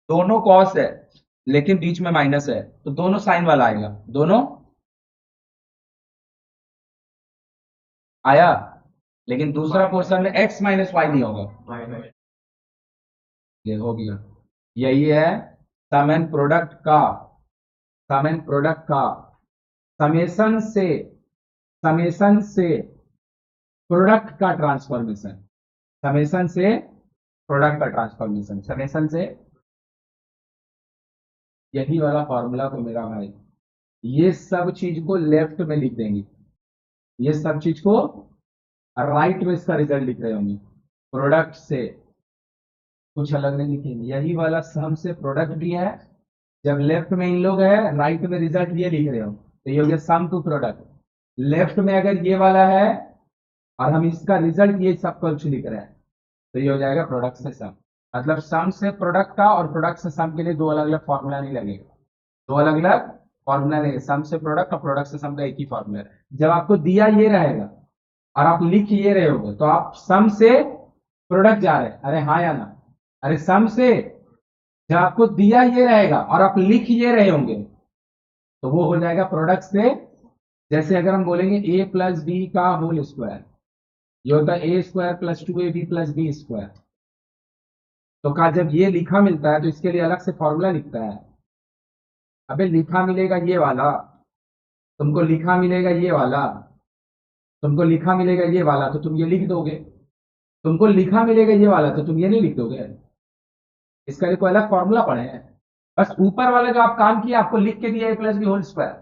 दोनों कॉस है लेकिन बीच में माइनस है तो दोनों साइन वाला आएगा, दोनों आया, लेकिन दूसरा पोर्शन में एक्स माइनस वाई नहीं होगा, ये हो गया। यही है सम एंड प्रोडक्ट का, सम एंड प्रोडक्ट का समेशन से प्रोडक्ट का ट्रांसफॉर्मेशन, समेशन से प्रोडक्ट का ट्रांसफॉर्मेशन, समेशन से, यही वाला फॉर्मूला को मेरा भाई, ये सब चीज को लेफ्ट में लिख देंगे, ये सब चीज को राइट में इसका रिजल्ट लिख रहे होंगे, प्रोडक्ट से कुछ अलग नहीं लिखेंगे, यही वाला सम से प्रोडक्ट भी है। जब लेफ्ट में इन लोग है, राइट में रिजल्ट ये लिख रहे हो, तो ये हो गया सम टू प्रोडक्ट। लेफ्ट में अगर ये वाला है और हम इसका रिजल्ट ये सब कुछ लिख रहे हैं, तो ये हो जाएगा प्रोडक्ट से सम। मतलब सम से प्रोडक्ट का और प्रोडक्ट से सम के लिए दो अलग अलग फॉर्मूला नहीं लगेगा, दो अलग अलग फॉर्मूला नहीं, सम से प्रोडक्ट और प्रोडक्ट से सम का एक ही फॉर्मूला है। जब आपको दिया ये रहेगा और आप लिख ये रहे होगे, तो आप सम से प्रोडक्ट जा रहे हैं, अरे हाँ या ना, अरे सम से। जब आपको दिया ये रहेगा और आप लिख ये रहे होंगे, तो वो हो जाएगा प्रोडक्ट से। जैसे अगर हम बोलेंगे ए प्लस बी का होल स्क्वायर, ये होता है A square plus 2ab plus B square. तो का जब ये लिखा मिलता है तो इसके लिए अलग से फॉर्मूला लिखता है। अबे लिखा मिलेगा ये वाला, तुमको लिखा मिलेगा ये वाला, तुमको लिखा मिलेगा ये वाला, तो तुम ये लिख दोगे। तुमको लिखा मिलेगा ये वाला, तो तुम ये नहीं लिख दोगे। इसका लिए कोई अलग फॉर्मूला पढ़े हैं? बस ऊपर वाला जो आप काम किए, आपको लिख के दिया A plus B whole square,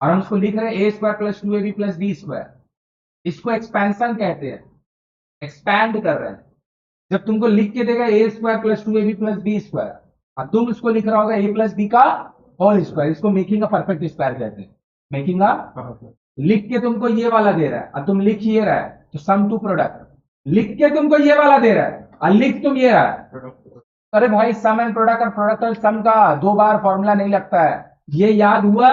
और हम उसको लिख रहे हैं A square plus 2ab plus B square. इसको एक्सपेंशन कहते हैं, एक्सपैंड कर रहे हैं। जब तुमको लिख के देगा A square plus 2ab plus B square, और तुम उसको लिख रहा होगा ए प्लस बी का होल स्क्वायर, इसको मेकिंग अ परफेक्ट स्क्वायर कहते हैं। मेकिंग अ, लिख के तुमको ये वाला दे रहा है और तुम लिख ये रहा है, तो सम टू प्रोडक्ट। लिख के तुमको ये वाला दे रहा है और लिख तुम ये रहा है, अरे भाई सम एंड प्रोडक्ट और प्रोडक्ट और सम का दो बार फॉर्मूला नहीं लगता है। ये याद हुआ,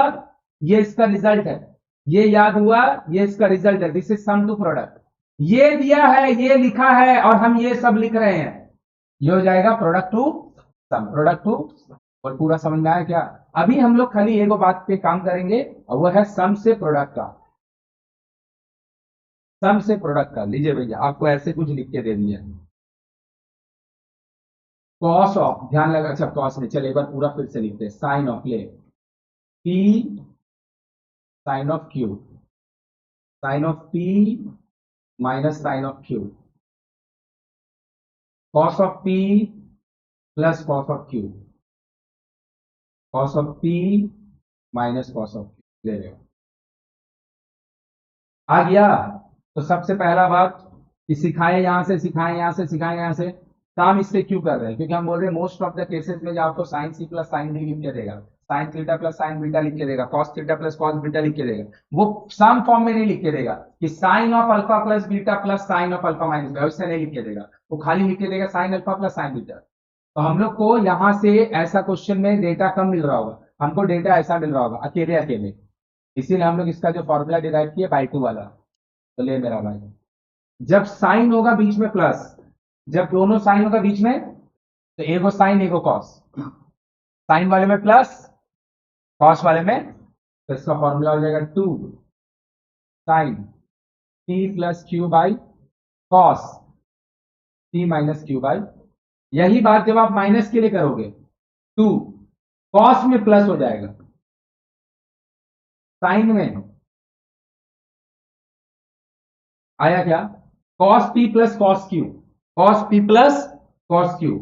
ये इसका रिजल्ट है, ये याद हुआ, ये इसका रिजल्ट है। This is sum to product. ये दिया है, ये लिखा है, और हम ये सब लिख रहे हैं, ये हो जाएगा product to sum, product to. और पूरा समझ में आया क्या? अभी हम लोग खाली एक बात पे काम करेंगे, और वो है सम से प्रोडक्ट का। सम से प्रोडक्ट का लीजिए भैया, आपको ऐसे कुछ लिख के दे दिया, कॉस ऑफ, ध्यान लगा, अच्छा कॉस नहीं, चलिए एक बार पूरा फिर से लिखते हैं। साइन ऑफ, ले p sine of q, sine of p minus sine of q, cos of p plus cos of q, cos of p minus cos of q ले रहे हो। आ गया? तो सबसे पहला बात कि सिखाए यहां से, सिखाए यहां से, सिखाए यहां से, काम इससे क्यों कर रहे हैं? क्योंकि हम बोल रहे हैं मोस्ट ऑफ द केसेस में जो आपको साइन सी प्लस साइन डी लिख के देगा, sine theta plus sine beta लिख के देगा, cos theta plus cos beta लिख के देगा, वो सम फॉर्म में नहीं लिख के देगा कि sine of alpha plus beta plus sine of alpha minus beta, उससे नहीं लिख के देगा। वो खाली लिख के देगा sine alpha plus sine beta. तो हम लोग को यहां से ऐसा क्वेश्चन में डेटा कम मिल रहा होगा, हमको डेटा ऐसा मिल रहा होगा अकेले अकेले, इसीलिए हम लोग इसका जो फॉर्मूला डिराइव किया बाई टू वाला। तो ले मेरा भाई, जब साइन होगा बीच में प्लस, जब दोनों साइन होगा बीच में, तो एगो साइन एगो कॉस, साइन वाले में प्लस, कॉस वाले में, तो इसका फॉर्मूला हो जाएगा 2 sine p plus q by cos p minus q by. यही बात जब आप माइनस के लिए करोगे, 2 कॉस में प्लस हो जाएगा, साइन में आया क्या? Cos P plus cos Q, cos P plus cos Q,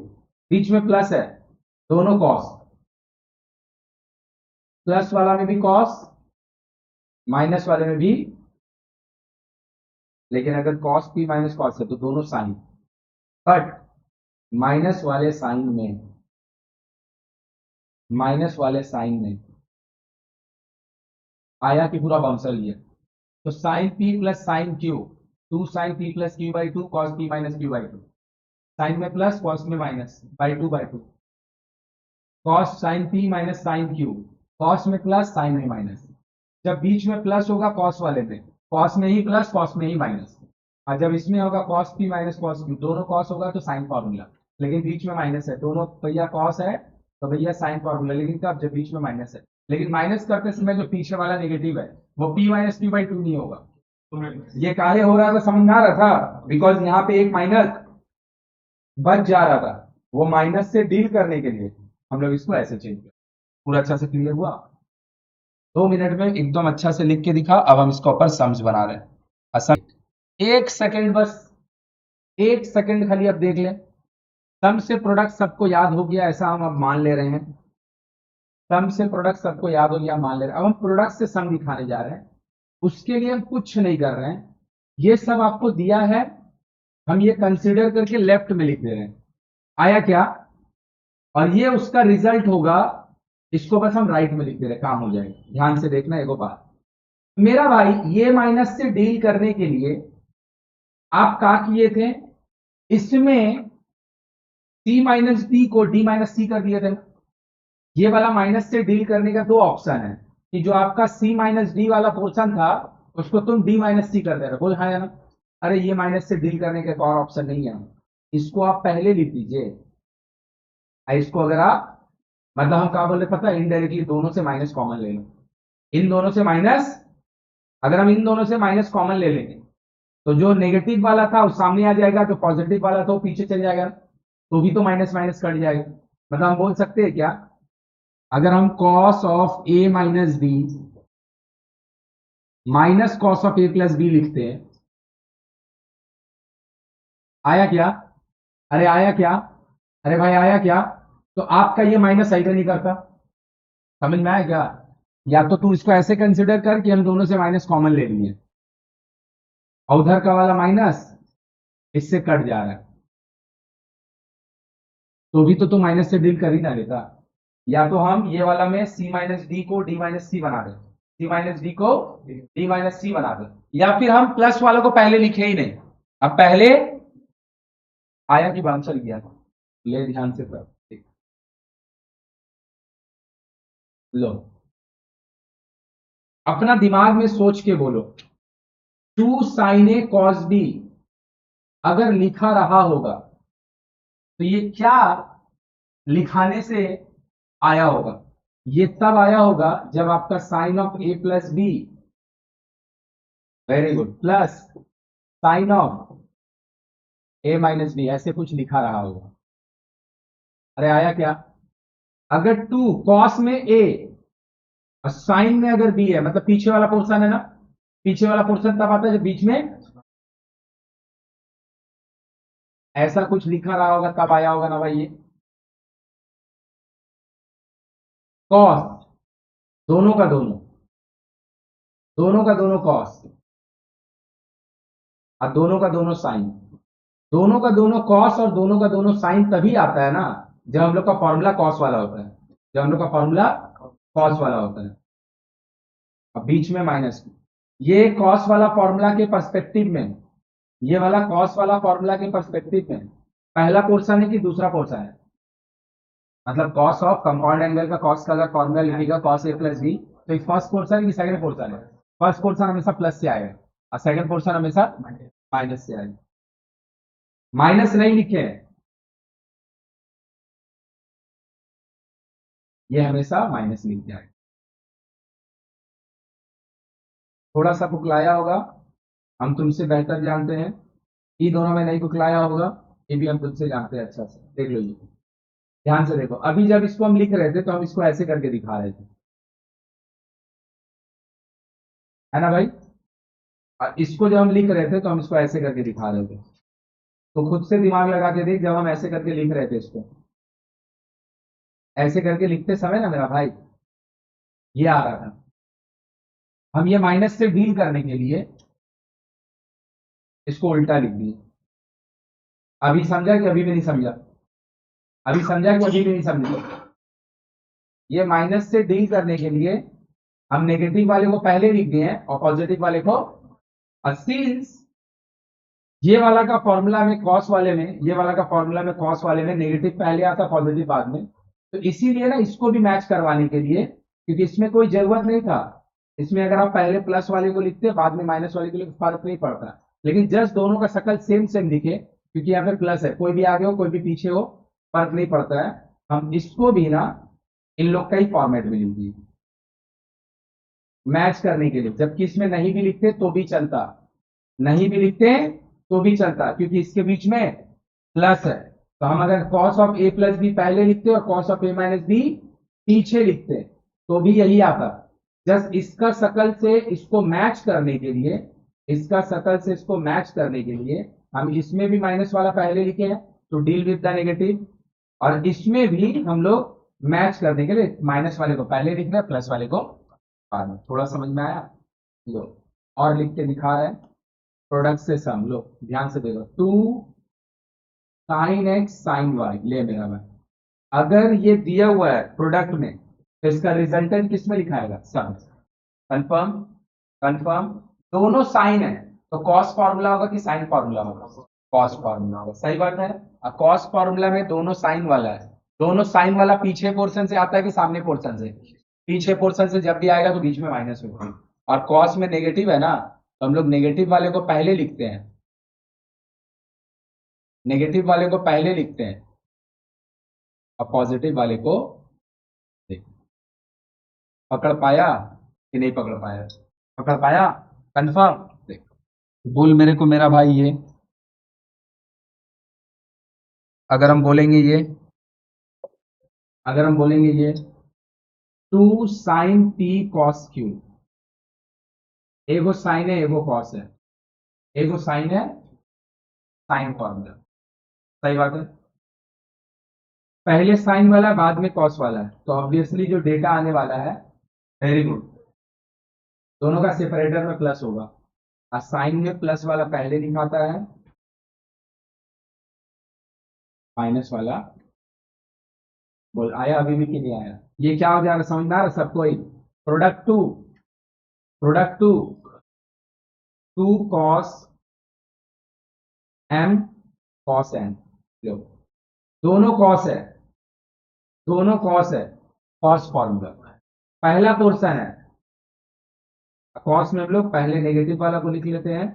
बीच में प्लस है, दोनों कॉस, प्लस वाला में भी कॉस, माइनस वाले में भी। लेकिन अगर कॉस पी माइनस कॉस है तो दोनों साइन, बट माइनस वाले साइन में, माइनस वाले साइन में आया कि पूरा बाउंसर लिया, तो sine p plus sine q, 2 sine p plus q by 2 cos p minus q by 2, sine में प्लस कॉस में minus by 2 cos sine p minus sine q, cos में प्लस साइन में माइनस। जब बीच में plus होगा cos वाले में, कॉस में ही प्लस कॉस में ही माइनस, और जब इसमें होगा cos p minus cos Q, दोनों कॉस होगा तो साइन फॉर्मूला, लेकिन बीच में माइनस है, दोनों भैया कॉस है तो भैया साइन फॉर्मूला, लेकिन कब? जब बीच में माइनस है। लेकिन माइनस करते समय जो पीछे वाला नेगेटिव है वो पी माइनस क्यू बाई 2 नहीं होगा। ये काहे हो रहा था समझ में आ रहा था? बिकॉज यहाँ पे एक माइनस बच जा रहा था, वो माइनस से डील करने के लिए हम लोग इसको ऐसे चेंज किया। पूरा अच्छा से क्लियर हुआ? 2 मिनट में एकदम अच्छा से लिख के दिखा। अब हम इसके ऊपर सम्स बना रहे हैं। असम, 1 सेकेंड, बस 1 सेकेंड खाली अब देख लें। सम से प्रोडक्ट सबको याद हो गया ऐसा हम अब मान ले रहे हैं, सम से प्रोडक्ट सबको याद हो गया मान ले रहे हैं। अब हम प्रोडक्ट से सम दिखाने जा रहे हैं, उसके लिए हम कुछ नहीं कर रहे हैं, ये सब आपको दिया है, हम ये कंसिडर करके लेफ्ट में लिख दे रहे हैं। आया क्या? और ये उसका रिजल्ट होगा, इसको बस हम राइट में लिख दे रहे हैं, काम हो जाएगा। ध्यान से देखना एगो बात, मेरा भाई ये माइनस से डील करने के लिए आप क्या किए थे, इसमें सी माइनस डी को डी माइनस सी कर दिए थे। ये वाला माइनस से डील करने का दो ऑप्शन है, कि जो आपका सी माइनस डी वाला पोर्शन था उसको तुम डी माइनस सी कर दे रहे, बोल हाँ या ना? अरे ये माइनस से डील करने का और ऑप्शन नहीं है, इसको आप पहले लिख दीजिए। इसको अगर आप, मतलब हम क्या बोले पता है, इनडायरेक्टली दोनों से माइनस कॉमन ले लो। इन दोनों से माइनस, अगर हम इन दोनों से माइनस कॉमन ले लेंगे तो जो नेगेटिव वाला था वो सामने आ जाएगा, जो पॉजिटिव वाला था वो पीछे चल जाएगा, तो भी तो माइनस माइनस कट जाएगा। मतलब हम बोल सकते हैं क्या, अगर हम cos of A minus B minus cos of A plus b लिखते हैं, आया क्या? अरे आया क्या? अरे भाई आया क्या? तो आपका ये माइनस सही नहीं करता, समझ में आया क्या? या तो तू इसको ऐसे कंसिडर कर कि हम दोनों से माइनस कॉमन ले लिए और उधर का वाला माइनस इससे कट जा रहा है, तो भी तो तू माइनस से डील कर ही ना लेता। या तो हम ये वाला में सी माइनस डी को डी माइनस सी बना दें, सी माइनस डी को डी माइनस सी बना दें, या फिर हम प्लस वालों को पहले लिखे ही नहीं। अब पहले आया कि बांसर गया, ले ध्यान से कर, लो अपना दिमाग में सोच के बोलो, टू साइन ए कॉस बी अगर लिखा रहा होगा तो ये क्या लिखाने से आया होगा? ये तब आया होगा जब आपका sine of A plus b, very good, plus sine of A minus b, ऐसे कुछ लिखा रहा होगा। अरे आया क्या? अगर टू कॉस में ए और साइन में अगर बी है, मतलब पीछे वाला पोर्शन है ना, पीछे वाला पोर्शन तब आता है जब बीच में ऐसा कुछ लिखा रहा होगा, तब आया होगा ना भाई ये कॉस, दोनों का दोनों, दोनों का दोनों कॉस और दोनों का दोनों साइन, दोनों का दोनों कॉस और दोनों का दोनों साइन तभी आता है ना जब हम लोग का फॉर्मूला कॉस वाला होता है, जब हम लोग का फॉर्मूला कॉस वाला होता है और बीच में माइनस। ये कॉस वाला फॉर्मूला के पर्सपेक्टिव में, ये वाला कॉस वाला फॉर्मूला के पर्सपेक्टिव में पहला पोर्शन है कि दूसरा पोर्शन है? मतलब कॉस ऑफ कंपाउंड एंगल का कॉस का अगर फॉर्मूला लिखेगा कॉस ए प्लस बी, तो फर्स्ट पोर्शन है कि सेकंड पोर्शन है? फर्स्ट पोर्शन हमेशा प्लस से आएगा और सेकंड पोर्शन हमेशा माइनस से आएगा। माइनस नहीं लिखे हैं, ये हमेशा माइनस लिख जाएगा। थोड़ा सा बुकलाया होगा, हम तुमसे बेहतर जानते हैं, ये दोनों में नहीं बुकलाया होगा, ये भी हम तुमसे जानते हैं अच्छा से। देख लो ये, ध्यान से देखो, अभी जब इसको हम लिख रहे थे तो हम इसको ऐसे करके दिखा रहे थे, है ना भाई? और इसको जब हम लिख रहे थे तो हम इसको ऐसे करके दिखा रहे थे। तो खुद से दिमाग लगा के देख, जब हम ऐसे करके लिख रहे थे इसको, ऐसे करके लिखते समय ना मेरा भाई ये आ रहा था, हम ये माइनस से डील करने के लिए इसको उल्टा लिख दिए। अभी समझा कि अभी भी नहीं समझा? अभी समझा कि अभी भी नहीं समझा? ये माइनस से डील करने के लिए हम नेगेटिव वाले को पहले लिख दिए हैं और पॉजिटिव वाले को, और सिंस ये वाला का फॉर्मूला में कॉस वाले में, ये वाला का फॉर्मूला में कॉस वाले में नेगेटिव पहले आता पॉजिटिव बाद में, तो इसीलिए ना इसको भी मैच करवाने के लिए, क्योंकि इसमें कोई जरूरत नहीं था, इसमें अगर आप पहले प्लस वाले को लिखते बाद में माइनस वाले को लिखते फर्क नहीं पड़ता, लेकिन जस्ट दोनों का शक्ल सेम सेम दिखे, क्योंकि यहाँ पर प्लस है, कोई भी आगे हो कोई भी पीछे हो फर्क नहीं पड़ता है, हम इसको भी ना इन लोग का ही फॉर्मेट में लिख दिए मैच करने के लिए। जबकि इसमें नहीं भी लिखते तो भी चलता, नहीं भी लिखते तो भी चलता, क्योंकि इसके बीच में प्लस है, तो हम अगर cos of A plus b पहले लिखते और cos of A minus B पीछे लिखते तो भी यही आता। जस्ट इसका शकल से इसको मैच करने के लिए, इसका शकल से इसको मैच करने के लिए हम इसमें भी माइनस वाला पहले लिखे हैं तो डील विद द नेगेटिव, और इसमें भी हम लोग मैच करने के लिए माइनस वाले को पहले लिख रहे हैं प्लस वाले को बाद में। थोड़ा समझ में आया? लो और लिख के दिखा रहे हैं, प्रोडक्ट से सम, लो ध्यान से देखो, 2 साइन एक्स साइन वाई, ले मेरा भाई, अगर ये दिया हुआ है प्रोडक्ट में तो इसका रिजल्टेंट किस में लिखाएगा, सम। Confirm, confirm. दोनों साइन है तो कॉस फार्मूला होगा कि साइन फार्मूला होगा, कॉस फार्मूला होगा, सही बात है। अब कॉस फार्मूला में दोनों साइन वाला है, दोनों साइन वाला पीछे पोर्शन से आता है कि सामने पोर्शन से, पीछे पोर्शन से जब भी आएगा तो बीच में माइनस होगा, और कॉस में नेगेटिव है ना, तो हम लोग नेगेटिव वाले को पहले लिखते हैं, नेगेटिव वाले को पहले लिखते हैं और पॉजिटिव वाले को देख। पकड़ पाया कि नहीं पकड़ पाया, पकड़ पाया, कंफर्म। देख, बोल मेरे को मेरा भाई, ये अगर हम बोलेंगे ये, अगर हम बोलेंगे ये 2 साइन टी कॉस क्यू, एगो साइन है एगो कॉस है, एगो साइन है साइन फॉर्मूला, सही बात है। पहले साइन वाला बाद में कॉस वाला है, तो ऑब्वियसली जो डेटा आने वाला है, वेरी गुड, दोनों का सेपरेटर में प्लस होगा, और साइन में प्लस वाला पहले दिखाता है, माइनस वाला, बोल आया अभी भी कि नहीं आया, ये क्या हो जाएगा समझ में आ रहा सबको, ही product to, product to 2 cos M cos N, लो दोनों कॉस है, दोनों कॉस है, कॉस फॉर्मूला पहला पोर्शन है, कॉस में हम लोग पहले नेगेटिव वाला को लिख लेते हैं,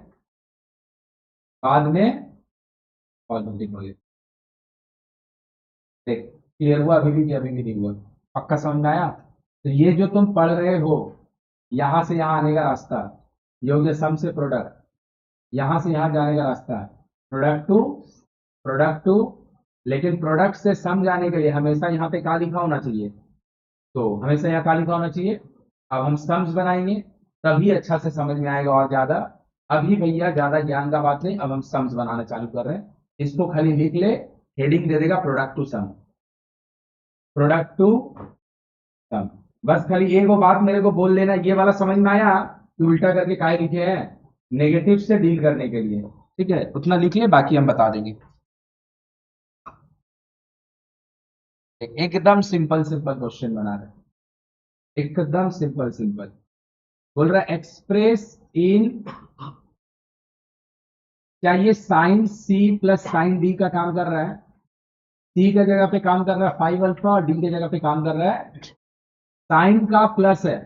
बाद में पॉजिटिव को लिखते हैं। देख क्लियर हुआ अभी भी कि अभी भी नहीं हुआ, पक्का समझ में आया। तो ये जो तुम पढ़ रहे हो, यहां से यहां आने का रास्ता, ये हो गया सम से प्रोडक्ट, यहां से यहां जाने का रास्ता, प्रोडक्ट टू, प्रोडक्ट टू, लेकिन प्रोडक्ट से सम जाने के लिए हमेशा यहाँ पे क्या लिखा होना चाहिए, तो हमेशा यहाँ क्या लिखा होना चाहिए। अब हम सम्स बनाएंगे तभी अच्छा से समझ में आएगा और ज्यादा, अभी भैया ज्यादा ज्ञान का बात नहीं, अब हम सम्स बनाना चालू कर रहे हैं, इसको खाली लिख ले, हेडिंग दे देगा product to sum, product to sum, बस खाली एक वो बात मेरे को बोल लेना, ये वाला समझ में आया कि उल्टा करके काय लिखे हैं, नेगेटिव से डील करने के लिए, ठीक है, उतना लिख ले, बाकी हम बता देंगे। एकदम सिंपल सिंपल क्वेश्चन बना रहे हैं, एकदम सिंपल सिंपल, बोल रहा है एक्सप्रेस इन, क्या ये साइन सी प्लस साइन डी का काम कर रहा है, सी के जगह पे काम कर रहा है 5 अल्फा और डी के जगह पे काम कर रहा है साइन का प्लस है,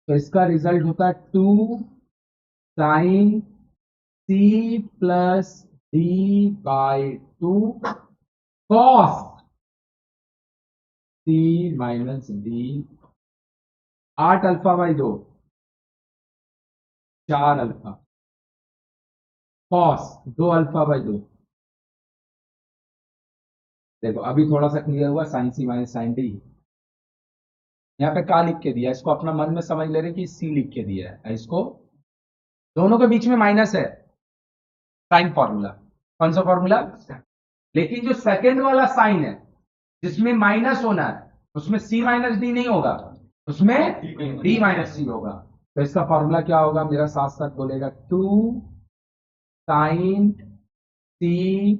तो इसका रिजल्ट होता है 2 sine C plus D by 2 cos C minus d, 8 alpha by 2 4 alpha, cos 2 alpha by 2, देखो अभी थोड़ा सा क्लियर हुआ, साइन सी माइनस साइन डी, यहाँ पे क्या लिख के दिया, इसको अपना मन में समझ ले रहे कि सी लिख के दिया है, इसको दोनों के बीच में माइनस है, साइन फॉर्मूला, कौन सा फॉर्मूला, लेकिन जो सेकंड वाला साइन है जिसमें माइनस होना है उसमें सी माइनस डी नहीं होगा, उसमें डी माइनस सी होगा, तो इसका फॉर्मूला क्या होगा, मेरा साथ साथ बोलेगा 2 sine C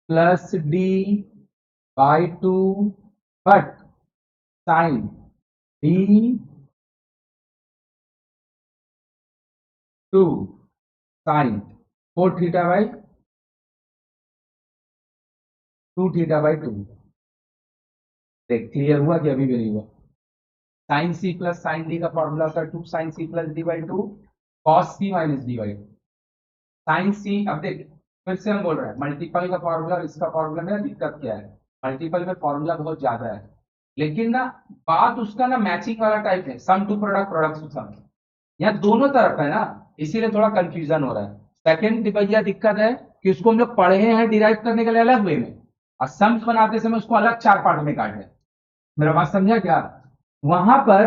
plus D by 2, but sine D 2 sine 4 theta by 2 theta by 2, देख क्लियर हुआ कि अभी भी नहीं हुआ। साइन सी प्लस साइन डी का फॉर्मूला होता है 2 sine C plus D by 2 cos C minus D by 2, sine C, अब देख फिर से हम बोल रहे हैं मल्टीपल का फॉर्मूला, इसका फॉर्मूला में दिक्कत क्या है, मल्टीपल में फॉर्मूला बहुत ज्यादा है, लेकिन ना बात उसका ना मैचिंग वाला टाइप है, सम टू प्रोडक्ट, प्रोडक्ट टू सम, यहाँ दोनों तरफ है ना, इसीलिए थोड़ा कंफ्यूजन हो रहा है। सेकंड भैया दिक्कत है कि उसको हम लोग पढ़े हैं डिराइव करने के लिए अलग वे में, और सम्स बनाते समय उसको अलग 4 पार्ट में काटे, मेरा बात समझा क्या, वहां पर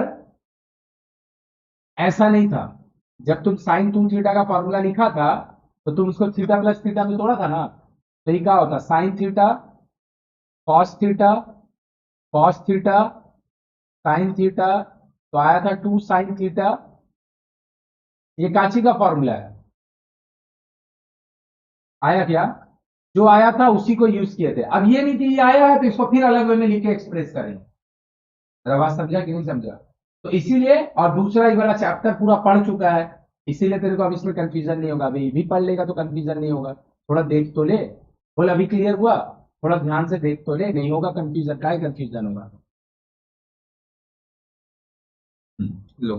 ऐसा नहीं था, जब तुम साइन 2 थीटा का फॉर्मूला लिखा था तो तुम उसको थीटा प्लस थीटा में तोड़ा था ना, तो ये क्या होता, sign theta cos theta, cos theta sine theta, तो आया था 2 साइन थीटा, ये काची का फॉर्मूला है, आया क्या? जो आया था उसी को यूज किए थे। अब ये नहीं कि ये आया है तो इसको फिर अलग वे में लिख के एक्सप्रेस करेंगे। बात समझा कि नहीं समझा? तो इसीलिए, और दूसरा ये वाला चैप्टर पूरा पढ़ चुका है, इसीलिए तेरे को अब इसमें कंफ्यूजन नहीं होगा। अभी ये भी पढ़ लेगा तो कंफ्यूजन नहीं होगा। थोड़ा देख तो ले। बोल अभी क्लियर हुआ? थोड़ा ध्यान से देख तो ले, नहीं होगा कंफ्यूजन। क्या कंफ्यूजन होगा? लो,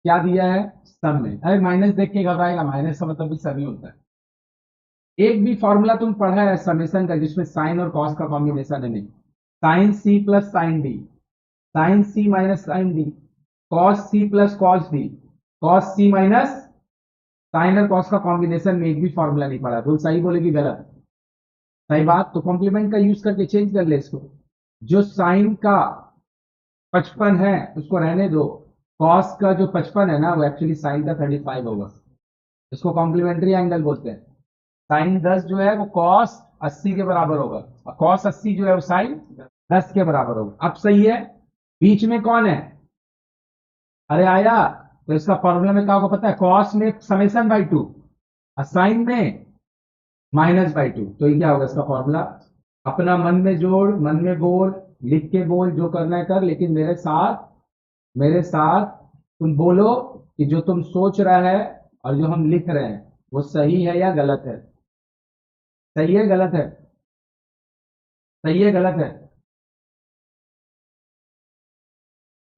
क्या दिया है? सम में। अरे माइनस देख के घबराएगा? माइनस का मतलब भी सभी होता है। एक भी फॉर्मूला तुम पढ़ा है समेशन का जिसमें साइन और कॉस का कॉम्बिनेशन है? नहीं। साइन सी प्लस साइन डी, साइन सी minus sine D, cos C plus cos D, cos सी माइनस साइन और कॉस का कॉम्बिनेशन में एक भी फॉर्मूला नहीं पढ़ा। तो सही बोलेगी गलत? सही बात। तो कॉम्प्लीमेंट का यूज करके चेंज कर ले इसको। जो साइन का 55 है उसको रहने दो। कॉस का जो 55 है ना वो एक्चुअली साइन का 35 होगा। इसको कॉम्प्लीमेंट्री एंगल बोलते हैं। साइन 10 जो है वो कॉस 80 के बराबर होगा, और कॉस 80 जो है वो साइन 10 के बराबर होगा। अब सही है। बीच में कौन है? अरे आया। तो इसका फॉर्मूला में क्या होगा पता है? कॉस में समेशन बाई 2 और साइन में माइनस बाई 2। तो ये क्या होगा इसका फॉर्मूला? अपना मन में जोड़, मन में बोल, लिख के बोल, जो करना है कर, लेकिन मेरे साथ तुम बोलो कि जो तुम सोच रहा है और जो हम लिख रहे हैं वो सही है या गलत है। सही है गलत है? सही है गलत है?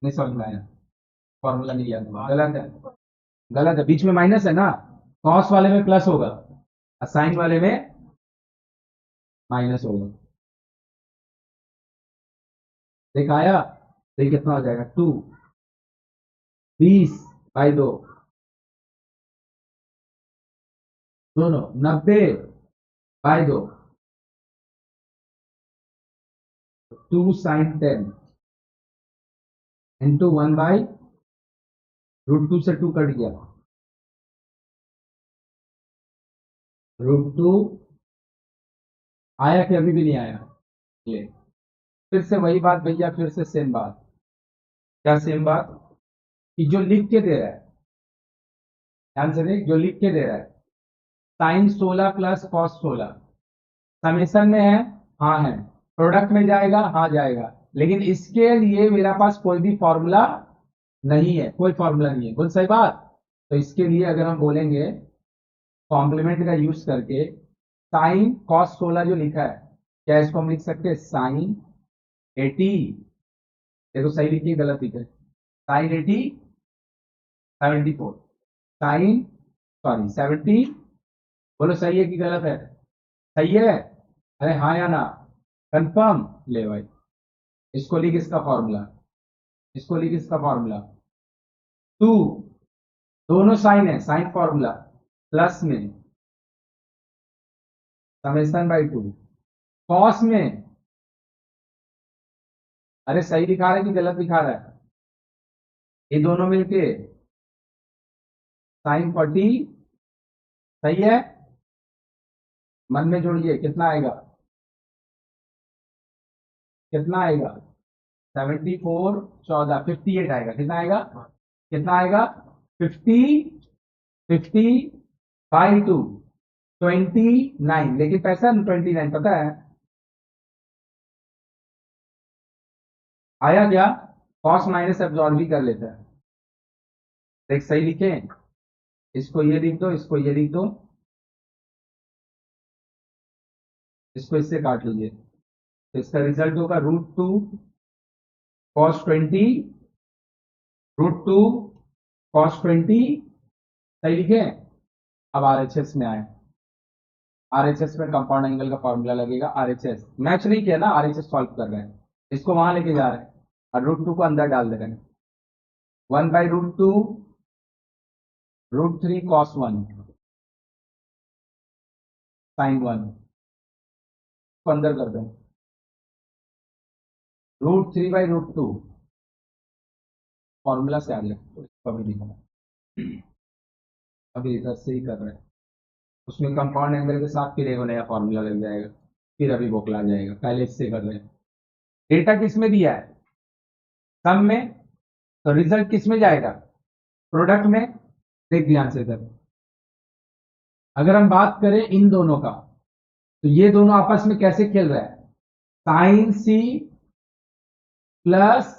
नहीं समझ में आया? फॉर्मूला नहीं याद हुआ? गलत है? गलत है। बीच में माइनस है ना, कॉस वाले में प्लस होगा और साइन वाले में माइनस होगा। दिखाया? तो ये कितना हो जाएगा? 2, 20/2, दोनों 90/2, 2 साइन 10 इंटू 1/√2 से 2 कट गया, √2 आया कि अभी भी नहीं आया? ये फिर से वही बात भैया, फिर से सेम बात। क्या सेम बात? कि जो लिख के दे रहा है, ध्यान से देख, जो लिख के दे रहा है साइन 16 प्लस कॉस 16 समेशन में है, हाँ है। प्रोडक्ट में जाएगा, हाँ जाएगा। लेकिन इसके लिए मेरा पास कोई भी फॉर्मूला नहीं है, कोई फॉर्मूला नहीं है। बोल सही बात। तो इसके लिए अगर हम बोलेंगे कॉम्प्लीमेंट का यूज करके, साइन कॉस 16 जो लिखा है, क्या इसको हम लिख सकते हैं साइन 80? देखो सही लिखी गलत लिखे। Sine 80 74, sine sorry 70। बोलो सही है कि गलत है? सही है? अरे हाँ या ना? कंफर्म? ले भाई, इसको लिख इसका फॉर्मूला, इसको लिख इसका फॉर्मूला। 2, दोनों साइन है, साइन फॉर्मूला प्लस में समेशन बाई 2, कॉस में, अरे सही दिखा रहा है कि गलत दिखा रहा है? ये दोनों मिलके साइन 40। सही है? मन में जोड़िए कितना आएगा? कितना आएगा? 74, 14, 58 आएगा। कितना आएगा? कितना आएगा? 50/2, 29। लेकिन पैसा 29 पता है आया क्या? कॉस माइनस एब्जॉर्ब भी कर लेता है। देख सही लिखे? इसको ये लिख दो, इसको ये लिख दो, इसको इससे काट लीजिए। तो इसका रिजल्ट होगा √2 cos 20, √2 cos 20। सही लिखे? अब RHS में आए। RHS में कंपाउंड एंगल का फॉर्मूला लगेगा। RHS मैच नहीं किया ना, RHS सॉल्व कर रहे हैं, इसको वहां लेके जा रहे हैं और √2 को अंदर डाल दे रहे हैं। 1/√2 √3 cos 1 sin 1 को अंदर कर दें। √3/√2 फॉर्मूला से आ गया। कभी दिखा, अभी इधर से ही कर रहे हैं। उसमें कंपाउंड एंगल के साथ फिर एक नया फॉर्मूला लग जाएगा, फिर अभी बोकला जाएगा। पहले इससे कर रहे हैं। डेटा किस में दिया है? सम में। तो रिजल्ट किस में जाएगा? प्रोडक्ट में। देख ध्यान से इधर, अगर हम बात करें इन दोनों का, तो ये दोनों आपस में कैसे खेल रहा है, साइन सी प्लस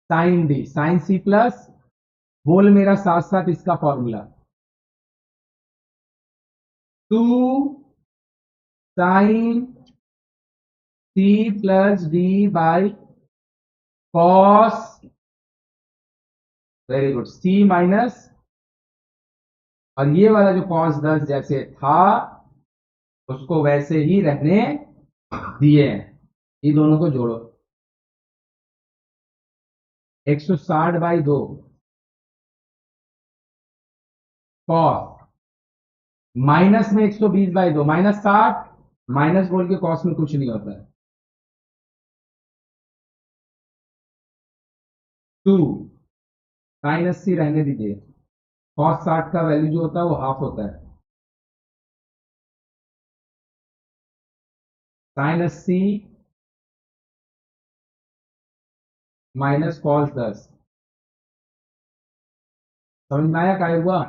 साइन डी, साइन सी प्लस, बोल मेरा साथ साथ इसका formula, 2 sine C plus D by cos, very good, c minus, और ये वाला जो कॉस 10 जैसे था उसको वैसे ही रहने दिए हैं। ये दोनों को जोड़ो, 160/2 कॉस, माइनस में 120/2 -60, माइनस बोल के कॉस में कुछ नहीं होता है, 2 साइन 80 रहने दीजिए, कॉस 60 का वैल्यू जो होता है वो हाफ होता है, साइन 80 माइनस कॉस 10, समझ में आया क्या हुआ,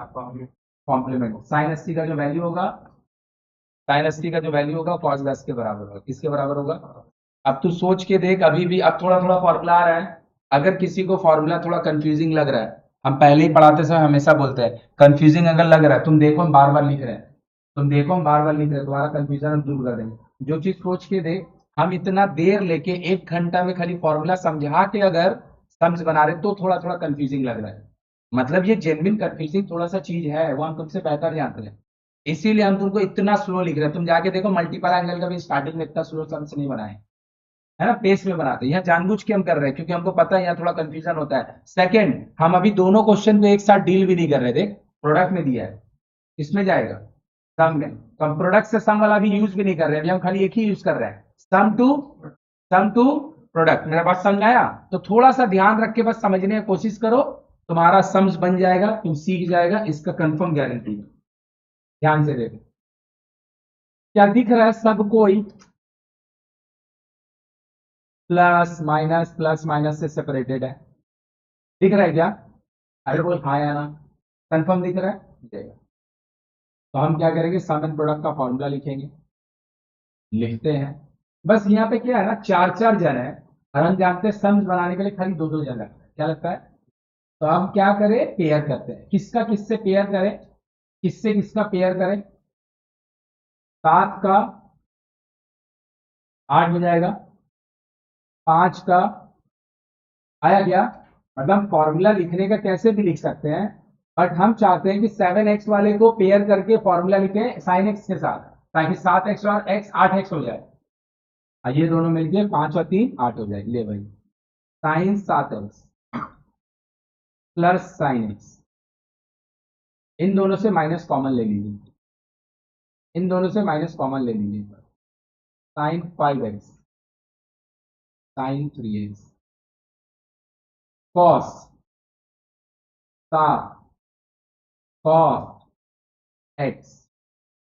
कॉम्प्लीमेंट, साइन 80 का जो वैल्यू होगा, साइन 80 का जो वैल्यू होगा कॉस 10 के बराबर होगा, किसके बराबर होगा, अब तू सोच के देख, अभी भी अब थोड़ा थोड़ा फॉर्मूला आ रहा है, अगर किसी को फॉर्मूला थोड़ा कंफ्यूजिंग लग रहा है, हम पहले ही पढ़ाते समय हमेशा बोलते हैं कंफ्यूजिंग अगर लग रहा है, तुम देखो हम बार बार लिख रहे हैं, तुम देखो हम बार बार लिख रहे हैं, तुम्हारा कंफ्यूजन हम दूर कर देंगे, जो चीज सोच के देख, हम इतना देर लेके 1 घंटा में खाली फॉर्मूला समझा के अगर सम्स बना रहे तो थोड़ा थोड़ा कंफ्यूजिंग लग रहा है, मतलब ये जेन्युइन कंफ्यूजिंग थोड़ा सा चीज है, वो हम तुमसे बेहतर जानते हैं, इसीलिए हम तुमको इतना स्लो लिख रहे हैं, तुम जाके देखो मल्टीपल एंगल का भी स्टार्टिंग में इतना स्लो सम्स नहीं बनाए, है ना, पेस में बनाते हैं, यहाँ जानबूझ के हम कर रहे हैं क्योंकि हमको पता है यहाँ थोड़ा कंफ्यूजन होता है। सेकंड, हम अभी दोनों क्वेश्चन को एक साथ डील भी नहीं कर रहे, देख प्रोडक्ट में दिया है, इसमें जाएगा सम में, तो हम प्रोडक्ट से सम वाला भी यूज भी नहीं कर रहे हैं, अभी हम खाली एक ही यूज कर रहे हैं, सम टू प्रोडक्ट, मेरा बात समझ आया, तो थोड़ा सा ध्यान रख के बस समझने की कोशिश करो, तुम्हारा सम्स बन जाएगा, तुम सीख जाएगा, इसका कंफर्म गारंटी है, ध्यान से देखो क्या दिख रहा है, सब कोई प्लस माइनस से सेपरेटेड है, दिख रहा है क्या, अरे बोल हाँ या ना, कंफर्म दिख रहा है, दिखेगा, तो हम क्या करेंगे, सम एंड प्रोडक्ट का फॉर्मूला लिखेंगे, लिखते हैं, बस यहाँ पे क्या है ना, चार चार जन है, और हम जानते हैं सम्स बनाने के लिए खाली दो दो जन है, क्या लगता है, तो हम क्या करें, पेयर करते हैं, किसका किससे पेयर करें, किससे किसका पेयर करें, 7 का 8 हो जाएगा, 5 का, आया क्या, मतलब फॉर्मूला लिखने का कैसे भी लिख सकते हैं, बट हम चाहते हैं कि 7x वाले को पेयर करके फॉर्मूला लिखें साइन एक्स के साथ, ताकि 7x और x 8x हो जाए, ये दोनों मिलके 5 और 3 8 हो जाए, ले भाई, sine 7x plus sine X, इन दोनों से माइनस कॉमन ले लीजिए, इन दोनों से माइनस कॉमन ले लीजिए, sine 5x sine 3x, cos 7 cos x,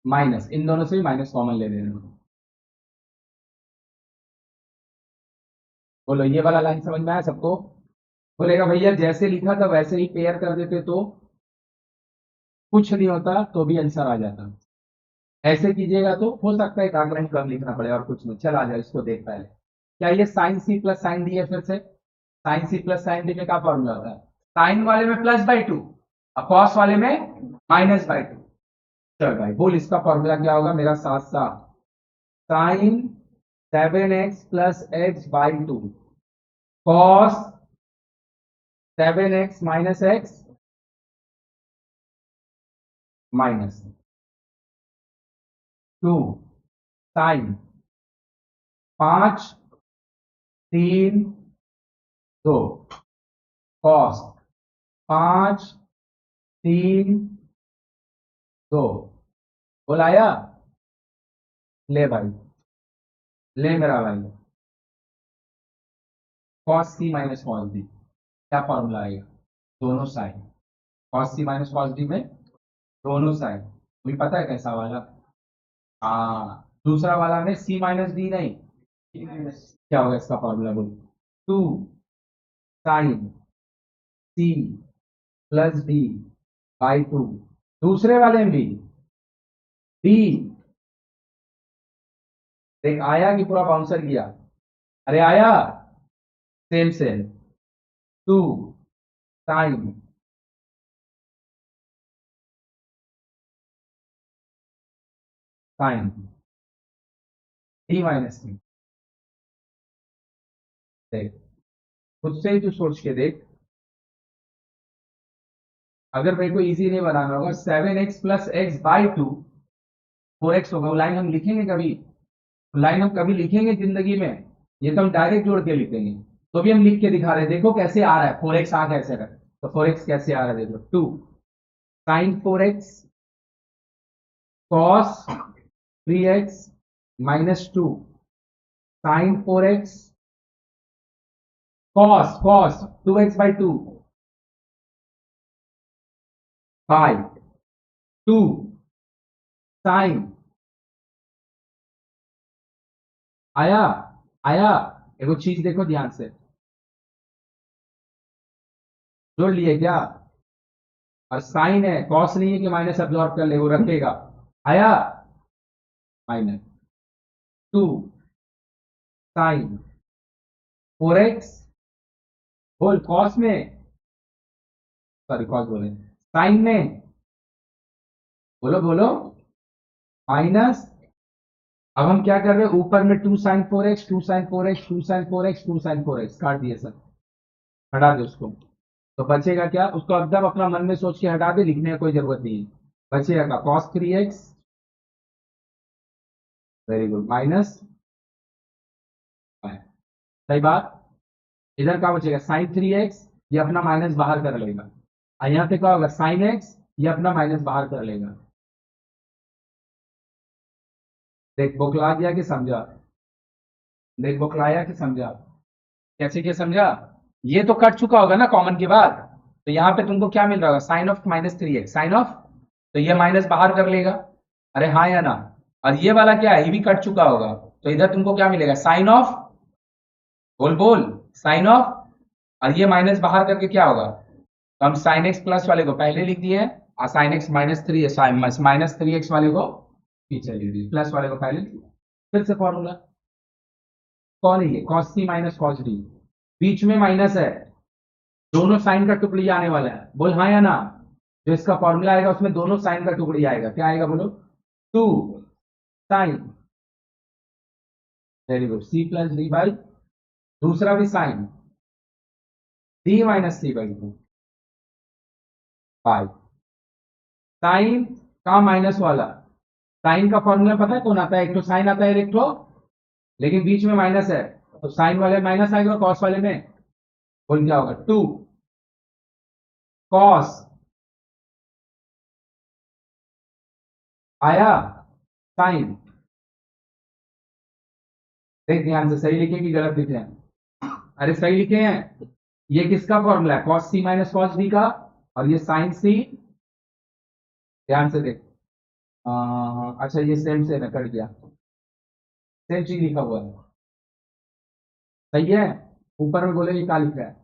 minus, इन दोनों से भी माइनस कॉमन ले लेना, बोलो ये वाला लाइन समझ में आया सबको, बोलेगा भैया जैसे लिखा था वैसे ही पेयर कर देते तो कुछ नहीं होता, तो भी आंसर आ जाता, ऐसे कीजिएगा तो हो सकता है एक आंकड़ा कम लिखना पड़े और कुछ नहीं, चल आ जाओ इसको देख पहले, क्या ये साइन सी प्लस साइन डी है, फिर से साइन सी प्लस साइन डी में क्या फॉर्मूला होता है, साइन वाले में +/2 और कॉस वाले में -/2, चल भाई बोल इसका फॉर्मूला क्या होगा, मेरा साथ साथ, sine 7x plus x by 2 cos 7x minus x minus 2 sine 5 3 2 cos 5 3 2, बोलाया, ले भाई, ले मेरा भाई, कॉस सी माइनस कॉस डी, क्या फॉर्मूला आएगा, दोनों साइन, कॉस सी माइनस कॉस डी में दोनों साइन, मुझे पता है कैसा वाला, हाँ दूसरा वाला में सी माइनस डी नहीं, क्या होगा इसका फॉर्मूला बोलो, 2 sine C plus D by 2। दूसरे वाले में भी डी, देख आया कि पूरा बाउंसर किया? अरे आया, same same 2 sine sine d minus t. देख खुद से ही तू सोच के देख, अगर मेरे को इजी नहीं बनाना होगा, 7x plus x by 2 4x होगा। वो लाइन हम लिखेंगे कभी? लाइन हम कभी लिखेंगे जिंदगी में? ये तो हम डायरेक्ट जोड़ के लिखेंगे। तो भी हम लिख के दिखा रहे हैं, देखो कैसे आ रहा है। 4x आ कैसे रहा है, तो 4x कैसे आ रहा है देखो, 2 sine 4x cos 3x minus 2 sine 4x cos cos 2x by 2 by 2 sine. आया आया, एगो चीज देखो ध्यान से, जोड़ लिए क्या? और साइन है, कॉस नहीं है कि माइनस अब्जॉर्ब कर ले, वो रखेगा। आया माइनस 2 साइन 4x, बोल कॉस में, सॉरी कॉस बोले, साइन में, बोलो बोलो, माइनस। अब हम क्या कर रहे हैं, ऊपर में 2 sine 4x 2 sine 4x 2 sine 4x 2 sine 4x काट दिए सर, हटा दे उसको। तो बचेगा क्या? उसको एकदम अपना मन में सोच के हटा दे, लिखने की कोई जरूरत नहीं है। बचेगा cos 3x, very good, minus, सही बात। इधर क्या बचेगा, साइन 3x, ये अपना माइनस बाहर कर लेगा। और यहाँ पे क्या होगा, साइन x, ये अपना माइनस बाहर कर लेगा। देख बौखला गया कि समझा? देख बौखलाया कि समझा? कैसे क्या समझा? ये तो कट चुका होगा ना कॉमन के बाद, तो यहाँ पे तुमको क्या मिल रहा होगा, sine of minus 3x, sine of, तो ये माइनस बाहर कर लेगा। अरे हाँ या ना? और ये वाला क्या है, ये भी कट चुका होगा, तो इधर तुमको क्या मिलेगा, साइन ऑफ, बोल बोल, साइन ऑफ, और ये माइनस बाहर करके क्या होगा, तो हम साइन एक्स प्लस वाले को पहले लिख दिए और sine x minus 3 minus 3x वाले को पीछे लिख दिए, प्लस वाले को पहले लिख दिया। फिर से फॉर्मूला, कौन है ये, कॉस सी माइनस कॉस डी, बीच में माइनस है, दोनों साइन का टुकड़ी आने वाला है, बोल हाँ या ना? जो इसका फॉर्मूला आएगा उसमें दोनों साइन का टुकड़ी आएगा, क्या आएगा बोलो, 2 sine, very good, c plus D by, दूसरा भी sine d minus c by 2 by sine का माइनस वाला। साइन का फॉर्मूला पता है कौन आता है, एक तो साइन आता है एक तो, लेकिन बीच में माइनस है, तो साइन वाले माइनस आएगा, कॉस वाले में बोल क्या होगा, 2 कॉस, आया साइन। देख ध्यान से, सही लिखे कि गलत लिखे हैं? अरे सही लिखे हैं। ये किसका फॉर्मूला है, कॉस सी माइनस कॉस डी का, और ये साइन सी, ध्यान से देख। अच्छा ये सेम से न कट गया, सेम चीज लिखा हुआ है, सही है। ऊपर में बोले ये क्या लिखा है,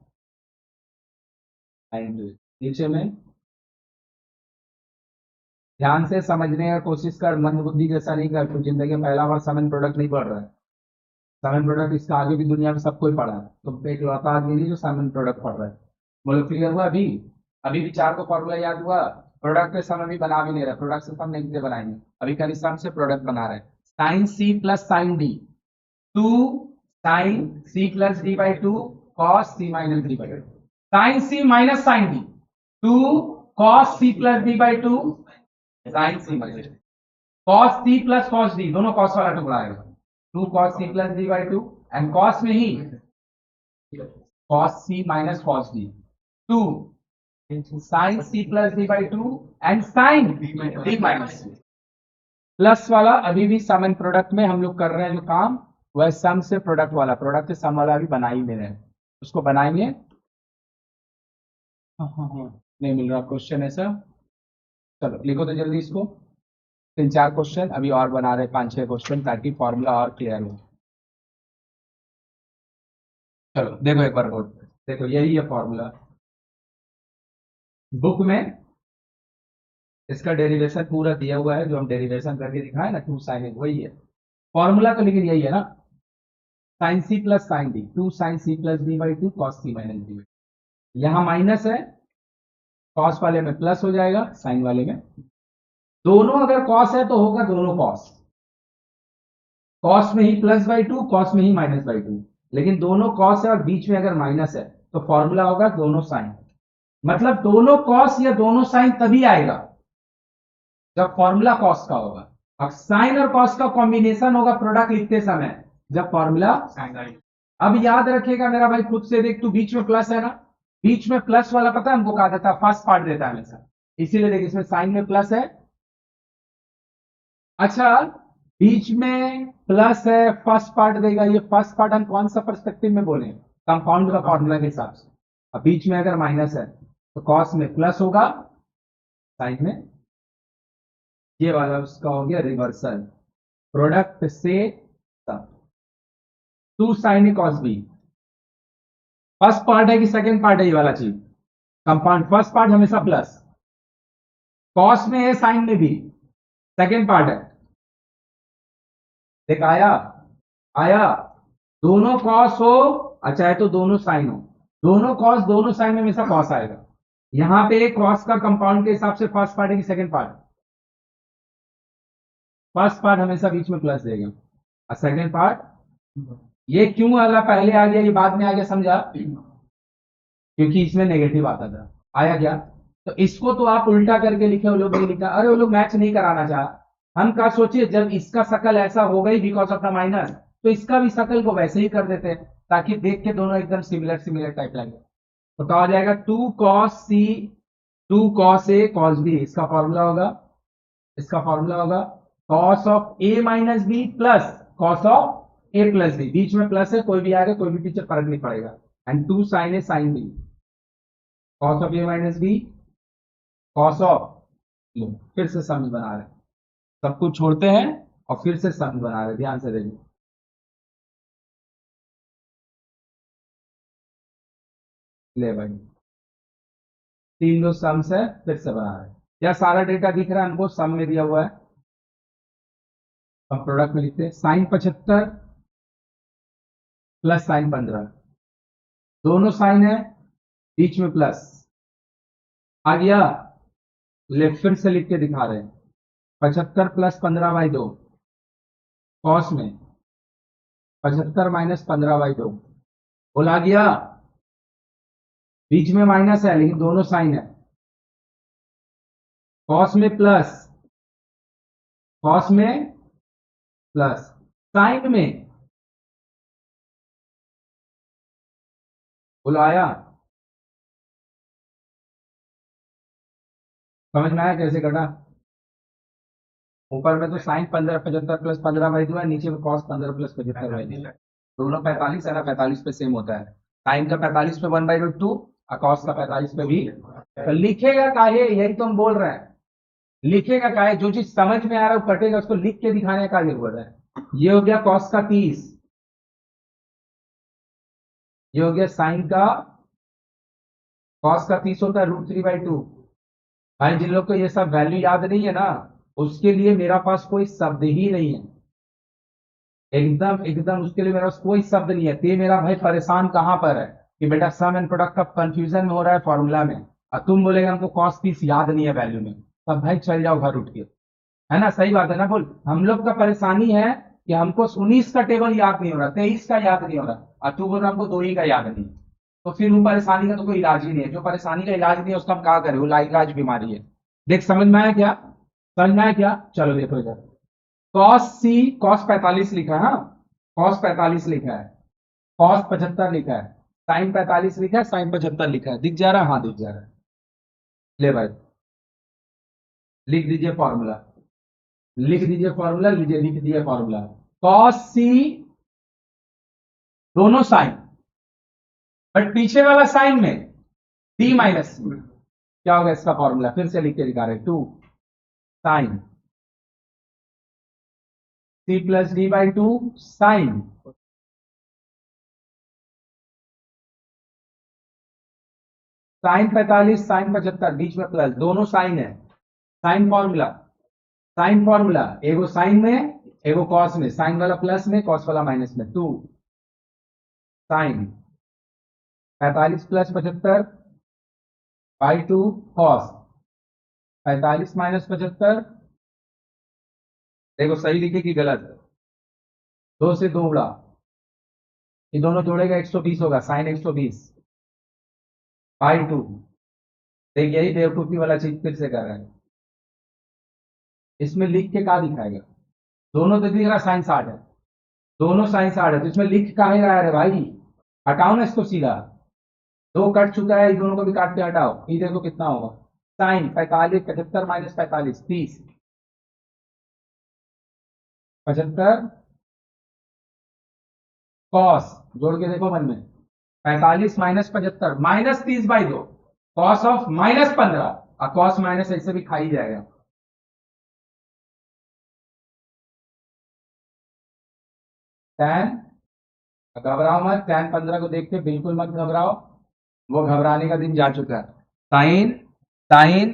and नीचे में, ध्यान से समझने का कोशिश कर, मंद बुद्धि जैसा नहीं कर, तू जिंदगी में पहला बार सम एंड प्रोडक्ट नहीं पढ़ रहा है। सम एंड प्रोडक्ट इसका आगे भी दुनिया में सब कोई पढ़ा है, तो एक लौता आदमी नहीं जो सम एंड प्रोडक्ट पढ़ रहा है। बोलो क्लियर हुआ अभी? अभी भी चार को फॉर्मूला याद हुआ? प्रोडक्ट के समय भी बना भी नहीं रहा, प्रोडक्ट से हम नहीं बनाएंगे, अभी खाली सम से प्रोडक्ट बना रहे हैं। Sine C plus sine D, 2 sine C plus D by 2 cos C minus D by 2, sine C minus sine D, 2 cos C plus D by 2 sine C minus, cos C plus cos D, दोनों cos वाला टुकड़ा आएगा, 2 cos C plus D by 2, and cos में ही cos C minus cos D, 2 sine C plus D by 2 and sine d minus, plus वाला अभी भी सम and product में हम लोग कर रहे हैं जो काम, वह सम से प्रोडक्ट वाला, प्रोडक्ट से सम वाला भी बना ही दे रहे हैं, उसको बनाएंगे। नहीं मिल रहा क्वेश्चन ऐसा, चलो लिखो तो जल्दी इसको, 3-4 क्वेश्चन अभी और बना रहे, 5-6 क्वेश्चन, ताकि फॉर्मूला और क्लियर हो। चलो देखो एक बार बोर्ड पे, देखो यही है फॉर्मूला बुक में, इसका डेरिवेशन पूरा दिया हुआ है, जो हम डेरिवेशन करके दिखाए ना, 2 sin a, वही है फॉर्मूला, तो लेकिन यही है ना, sine C plus sine D, 2 sin c plus D by 2 cos c minus d. यहाँ माइनस है, कॉस वाले में प्लस हो जाएगा, साइन वाले में। दोनों अगर कॉस है तो होगा दोनों कॉस, कॉस में ही प्लस बाई 2, कॉस में ही माइनस बाई 2, लेकिन दोनों कॉस है और बीच में अगर माइनस है तो फॉर्मूला होगा दोनों साइन। मतलब दोनों कॉस या दोनों साइन तभी आएगा जब फॉर्मूला कॉस का होगा, और साइन और कॉस का कॉम्बिनेशन होगा प्रोडक्ट लिखते समय जब फॉर्मूला साइन आएगा। अब याद रखिएगा मेरा भाई, खुद से देख, तू बीच में प्लस है ना, बीच में प्लस वाला पता है हमको कहा देता है, फर्स्ट पार्ट देता है हमेशा, इसीलिए देख इसमें साइन में प्लस है। अच्छा, बीच में प्लस है, फर्स्ट पार्ट देगा, ये फर्स्ट पार्ट हम कौन सा पर्सपेक्टिव में बोले, कंपाउंड का फॉर्मूला के हिसाब से। अब बीच में अगर माइनस है तो कॉस में प्लस होगा, साइन में, ये वाला उसका हो गया रिवर्सल, प्रोडक्ट से सब, 2 sin a cos b। First part है कि सेकंड पार्ट है ये वाला चीज, कंपाउंड, फर्स्ट पार्ट हमेशा प्लस, कॉस में है साइन में भी, सेकंड पार्ट है, देख आया, आया, दोनों कॉस हो, अच्छा है तो दोनों साइन हो, दोनों कॉस दोनों साइन में हमेशा कॉस आएगा। यहां पे कॉस का कंपाउंड के हिसाब से फर्स्ट पार्ट है कि सेकंड पार्ट, फर्स्ट पार्ट हमेशा बीच में प्लस देगा, और सेकंड पार्ट, ये क्यों वाला पहले आ गया ये बाद में आ गया, समझा, क्योंकि इसमें नेगेटिव आता था, आया क्या। तो इसको तो आप उल्टा करके लिखे, वो लोग नहीं लिखा, अरे वो लोग मैच नहीं कराना चाह, हम क्या सोचिए, जब इसका शकल ऐसा हो गई बिकॉज ऑफ द माइनस, तो इसका भी शकल को वैसे ही कर देते हैं ताकि देख के दोनों एकदम सिमिलर सिमिलर टाइप लगे। तो क्या हो जाएगा, 2 cos c, 2 cos a cos b, इसका फॉर्मूला होगा, इसका फॉर्मूला होगा cos of a minus B plus cos of a plus B, बीच में प्लस है, कोई भी आएगा कोई भी टीचर फर्क नहीं पड़ेगा, and 2 sin a sin b, cos of a minus b cos of, फिर से सम बना रहे हैं, सब कुछ छोड़ते हैं और फिर से सम बना रहे हैं, ध्यान से देखिए, ले भाई, तीन दो सम्स है, फिर से बना रहे हैं, क्या सारा डेटा दिख रहा है हमको, सम में दिया हुआ है, अब प्रोडक्ट में लिखते हैं, साइन 75 प्लस साइन 15, दोनों साइन है, बीच में प्लस आ गया, लेफ्ट फिर से लिख के दिखा रहे हैं, 75 प्लस 15 बाई 2, कॉस में 75 माइनस 15 बाई 2, बोला गया, बीच में माइनस है लेकिन दोनों साइन है, कॉस में प्लस, कॉस में प्लस, साइन में, बोला आया, समझ में आया कैसे कटा, ऊपर में तो साइन 15 75 प्लस 15 बाई 2 है, नीचे में कॉस 15 प्लस 75 बाई 2 है, दोनों 45 है ना, 45 पे सेम होता है, साइन का 45 पे 1/2 और कॉस का 45 पे भी, तो लिखेगा काहे, यही तो हम बोल रहे हैं, लिखेगा काहे, जो चीज समझ में आ रहा है वो कटेगा, उसको लिख के दिखाने का जरूरत है। ये हो गया कॉस का 30, ये हो गया साइन का, कॉस का 30 होता है √3/2। भाई जिन लोग को ये सब वैल्यू याद नहीं है ना, उसके लिए मेरा पास कोई शब्द ही नहीं है, एकदम एकदम उसके लिए मेरा पास कोई शब्द नहीं है। ते मेरा भाई परेशान कहां पर है कि बेटा सम एंड प्रोडक्ट का कंफ्यूजन हो रहा है फॉर्मूला में, और तुम बोलेगा हमको कॉस 30 याद नहीं है वैल्यू में, तब भाई चल जाओ घर उठ के, है ना, सही बात है ना, बोल, हम लोग का परेशानी है कि हमको 19 का टेबल याद नहीं हो रहा, 23 का याद नहीं हो रहा, और तू बोल रहा हमको 2 ही का याद नहीं, तो फिर वो परेशानी का तो कोई इलाज ही नहीं है, जो परेशानी का इलाज नहीं है उसका हम क्या करें, वो लाइलाज बीमारी है। देख समझ में आया क्या, समझ में आया क्या, चलो देखो इधर, कॉस सी, कॉस 45 लिखा है, हाँ, कॉस 45 लिखा है, कॉस 75 लिखा है, साइन 45 लिखा है, साइन 75 लिखा है, दिख जा रहा है, हाँ दिख जा रहा है, ले भाई लिख दीजिए फॉर्मूला, लिख दीजिए फॉर्मूला, लीजिए लिख दिया फॉर्मूला, कॉस सी, दोनों साइन, बट पीछे वाला साइन में सी माइनस, क्या होगा इसका फॉर्मूला, फिर से लिख के दिखा रहे, 2 sine C plus D by 2 sine, sine 45 sine 75, बीच में प्लस, दोनों साइन है, साइन फॉर्मूला, साइन फॉर्मूला, एगो साइन में एगो कॉस में, साइन वाला प्लस में कॉस वाला माइनस में, 2 sine 45 plus 75 by 2 cos 45 minus 75, देखो सही लिखे कि गलत, 2 से 2 उड़ा, ये दोनों जोड़ेगा 120 होगा, साइन 120 बाई 2। देख यही बेवकूफी वाला चीज फिर से कर रहे हैं, इसमें लिख के क्या दिखाएगा, दोनों तो दिख रहा साइन 60 है, दोनों साइन 60 है, तो इसमें लिख काहे रहा है भाई, हटाओ ना इसको सीधा, 2 कट चुका है, इन दोनों को भी काट के हटाओ, ये देखो कितना होगा, साइन 45 75 माइनस 45 30, 75 कॉस जोड़ के देखो मन में, 45 माइनस 75 माइनस 30/2 कॉस ऑफ -15, और कॉस माइनस ऐसे भी खा ही जाएगा, tan, घबराओ मत, tan 15 को देख के बिल्कुल मत घबराओ, वो घबराने का दिन जा चुका है, sine sine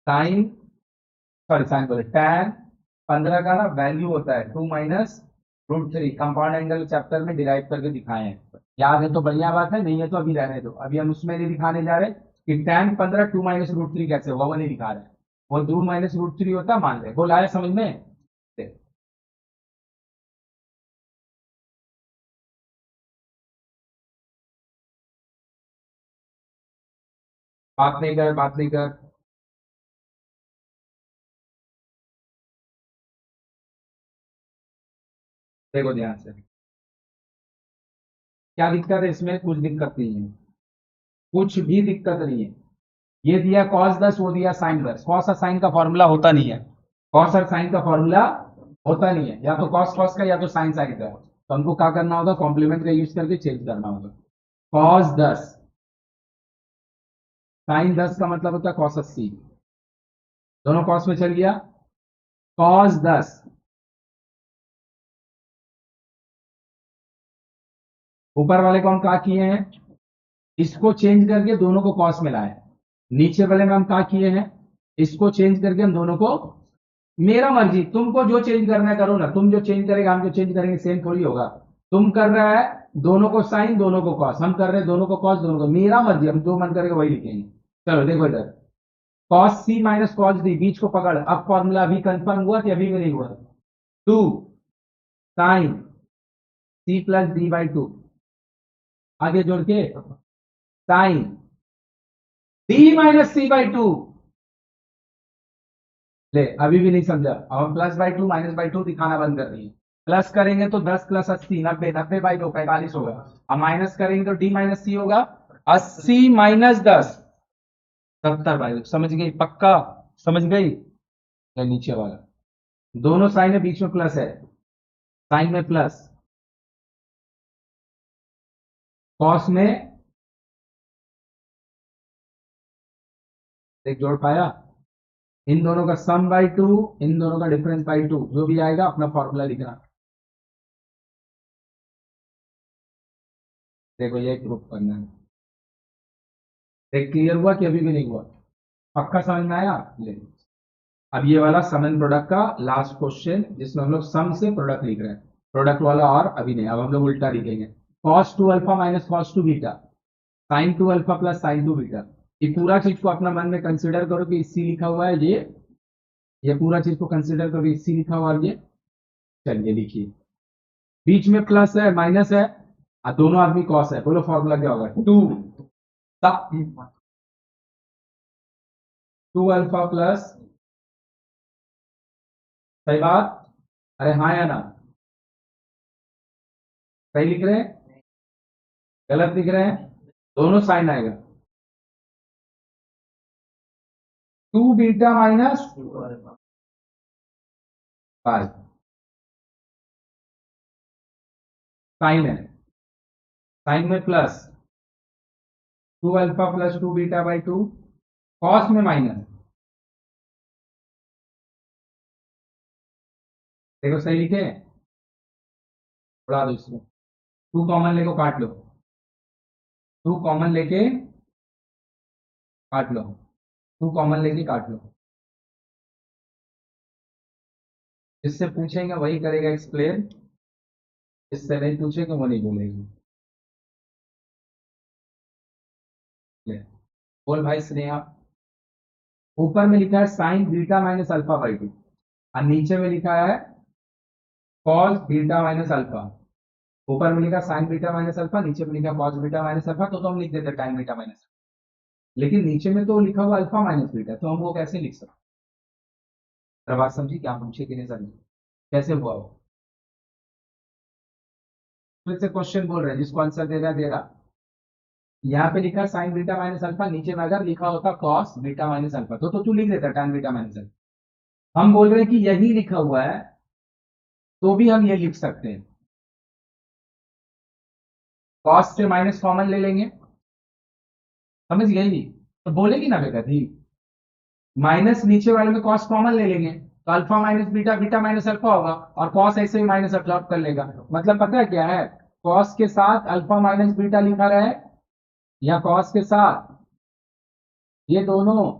sine sorry sine बोले, tan 15 का ना वैल्यू होता है 2 माइनस √3, कंपाउंड एंगल चैप्टर में डिराइव करके दिखाए हैं, याद है तो बढ़िया बात है, नहीं है तो अभी रहने दो, अभी हम उसमें नहीं दिखाने जा रहे कि tan 15 2 माइनस √3 कैसे होगा, वो नहीं दिखा रहे, वो 2 माइनस √3 होता मान ले, वो लाया समझ में। बात नहीं कर, बात नहीं कर, देखो ध्यान से, क्या दिक्कत है इसमें, कुछ दिक्कत नहीं है, कुछ भी दिक्कत नहीं है, ये दिया cos 10, वो दिया sin 10, cos और sin का फॉर्मूला होता नहीं है, cos और sin का फॉर्मूला होता नहीं है, या तो cos cos का या तो sin sin का, तो हमको क्या करना होगा, कॉम्प्लीमेंट का यूज करके चेंज करना होगा, cos 10 sin 10 का मतलब होता है cos 80, दोनों cos में चल गया, cos 10 ऊपर वाले को हम क्या किए हैं, इसको चेंज करके दोनों को cos में लाए, नीचे वाले में हम क्या किए हैं, इसको चेंज करके हम दोनों को, मेरा मर्जी, तुमको जो चेंज करना है करो ना, तुम जो चेंज करेगा हम जो चेंज करेंगे सेम थोड़ी होगा, तुम कर रहा है दोनों को साइन दोनों को कॉस, हम कर रहे हैं दोनों को कॉस दोनों को, मेरा मर्जी, हम जो मन करेगा वही लिखेंगे। चलो देखो इधर, कॉस सी माइनस कॉस डी, बीच को पकड़, अब फॉर्मूला अभी कंफर्म हुआ कि अभी भी नहीं हुआ, 2 साइन सी प्लस डी/2, आगे जोड़ के साइन d-c/2, ले अभी भी नहीं समझा, अब हम +/2 -/2 दिखाना बंद कर दिए, प्लस करेंगे तो 10 + 80 90, 90/2 45 होगा, अब माइनस करेंगे तो d-c होगा, 80 - 10 70/2, समझ गई पक्का, समझ गई, या नीचे वाला, दोनों साइन है बीच में प्लस है, साइन में प्लस, कॉस में, एक जोड़ पाया, इन दोनों का सम/2, इन दोनों का डिफरेंस/2, जो भी आएगा अपना फॉर्मूला लिखना, देखो ये प्रूफ करना है, देख क्लियर हुआ कि अभी भी नहीं हुआ, पक्का समझ में आया, ले अब ये वाला सम एंड प्रोडक्ट का लास्ट क्वेश्चन, जिसमें हम लोग सम से प्रोडक्ट लिख रहे हैं, प्रोडक्ट वाला और अभी नहीं, अब हम लोग उल्टा लिखेंगे, cos 2 alpha minus cos 2 beta, sin 2 alpha plus sin 2 beta, ये पूरा चीज को अपना मन में कंसिडर करो कि इसी लिखा हुआ है ये पूरा चीज को कंसिडर करो इसी लिखा हुआ है ये, चलिए लिखिए, बीच में प्लस है माइनस है, और दोनों आदमी कॉस है, बोलो फॉर्मूला क्या होगा, 2 अल्फा प्लस, सही बात, अरे हाँ या ना, सही लिख रहे हैं, गलत लिख रहे हैं, दोनों साइन आएगा, 2 बीटा माइनस 5 साइन है, साइन में प्लस 2 अल्फा प्लस 2 बीटा/2, कॉस में माइनस, देखो सही लिखे, उड़ा दो इसको, 2 कॉमन लेको काट लो, 2 कॉमन लेके काट लो, 2 कॉमन लेके काट लो, जिससे पूछेंगे वही करेगा एक्सप्लेन, इससे नहीं पूछेंगे वो नहीं बोलेगी। बोल भाई स्नेहा। ऊपर में लिखा है sign beta minus alpha by two, और नीचे में लिखा है कॉस बीटा माइनस अल्फा। ऊपर में लिखा साइन बीटा माइनस अल्फा, नीचे में लिखा कॉस बीटा माइनस अल्फा, तो हम लिख देते टाइम बीटा माइनस। लेकिन नीचे में तो लिखा हुआ अल्फा माइनस बीटा, तो हम वो कैसे लिख सकते? तो बात समझी क्या पूछे कि नहीं समझी? कैसे हुआ वो? फिर से क्वेश्चन बोल रहे हैं, जिसको आंसर दे रहा। यहाँ पे लिखा साइन बीटा माइनस अल्फा, नीचे में अगर लिखा होता कॉस बीटा माइनस अल्फा तो तू लिख देता tan बीटा माइनस अल्फा। हम बोल रहे हैं कि यही लिखा हुआ है, तो भी हम ये लिख सकते हैं। कॉस से माइनस कॉमन ले लेंगे, समझ गए नहीं? तो बोलेगी ना बेटा दी, माइनस नीचे वाले में कॉस कॉमन ले लेंगे, तो alpha minus beta beta minus alpha होगा, और कॉस ऐसे ही माइनस अब्जॉर्ब कर लेगा। मतलब पता है क्या है, कॉस के साथ अल्फा माइनस बीटा लिखा रहे, या कॉस के साथ, ये दोनों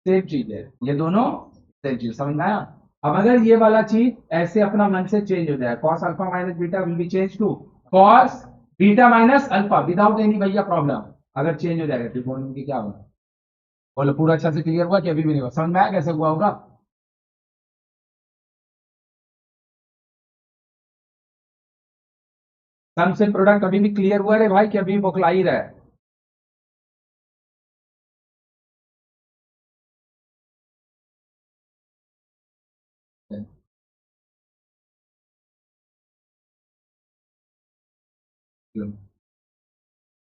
सेम चीज है, ये दोनों सेम चीज, समझ में आया? अब अगर ये वाला चीज ऐसे अपना मन से चेंज हो जाए, cos alpha minus beta will be change to cos beta minus alpha without any भैया प्रॉब्लम। अगर चेंज हो जाएगा ट्रिगोनोमेट्री की क्या होगा? बोलो पूरा अच्छा से क्लियर हुआ कि अभी भी नहीं हुआ? समझ में आया कैसे हुआ होगा? सम से प्रोडक्ट अभी भी क्लियर हुआ रे भाई, कि अभी बौखला ही रहा है?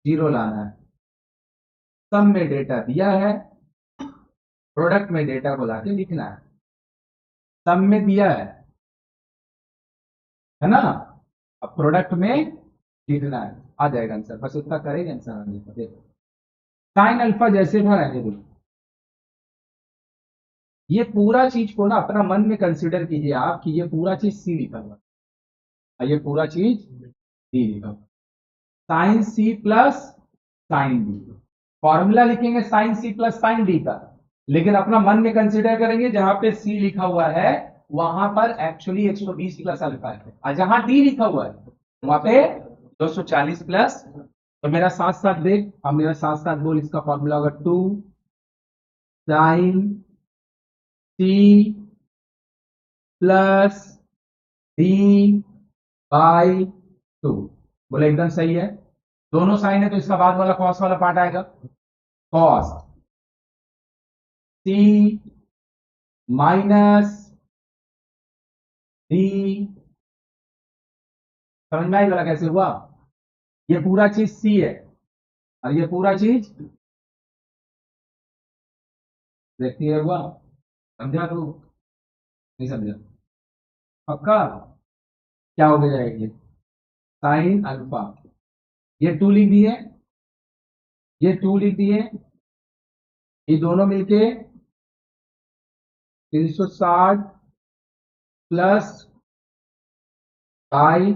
जीरो लाना है। सम में डेटा दिया है, प्रोडक्ट में डेटा को लाके लिखना है। सम में दिया है ना? अब प्रोडक्ट में लिखना है, आ जाएगा आंसर, बस इतना करेंगे आंसर आने को। देखो साइन अल्फा जैसे था रहने दो, ये पूरा चीज को ना अपना मन में कंसिडर कीजिए आप कि ये पूरा चीज सी लिखा हुआ है, ये पूरा चीज डी लिखा हुआ, साइन सी प्लस साइन डी। फॉर्मूला लिखेंगे साइन सी प्लस साइन डी का, लेकिन अपना मन में कंसिडर करेंगे जहां पे सी लिखा हुआ है वहां पर एक्चुअली 120 प्लस अल्फा है, और जहां डी लिखा हुआ है वहां पे 240 प्लस। तो मेरा साथ साथ देख, अब मेरा साथ साथ बोल, इसका फॉर्मूला होगा 2 sine C plus D by 2। बोले एकदम सही है, दोनों साइन है तो इसका बाद वाला कॉस वाला पार्ट आएगा, कॉस सी माइनस डी। समझ में आई वाला कैसे हुआ? ये पूरा चीज सी है, और ये पूरा चीज देखती है हुआ। समझा तू? नहीं समझा? पक्का? क्या हो गया जाएगी? साइन अल्फा, ये 2 लिख दिए, ये 2 लिख दिए, ये दोनों मिलके 360 plus by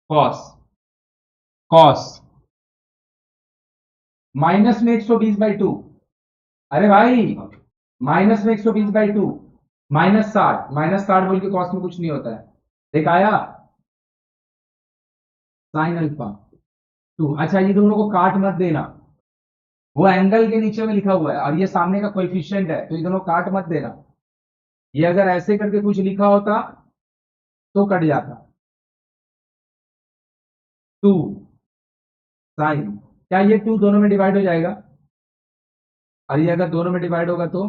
cos, cos minus में 120/2। अरे भाई माइनस में 120/2, -60, -60 बोल के कॉस में कुछ नहीं होता है। देख आया साइन अल्फा 2। अच्छा ये दोनों को काट मत देना, वो एंगल के नीचे में लिखा हुआ है और ये सामने का कोएफिशिएंट है, तो ये दोनों काट मत देना। ये अगर ऐसे करके कुछ लिखा होता तो कट जाता। 2 साइन, क्या ये 2 दोनों में डिवाइड हो जाएगा? और ये अगर दोनों में डिवाइड होगा तो,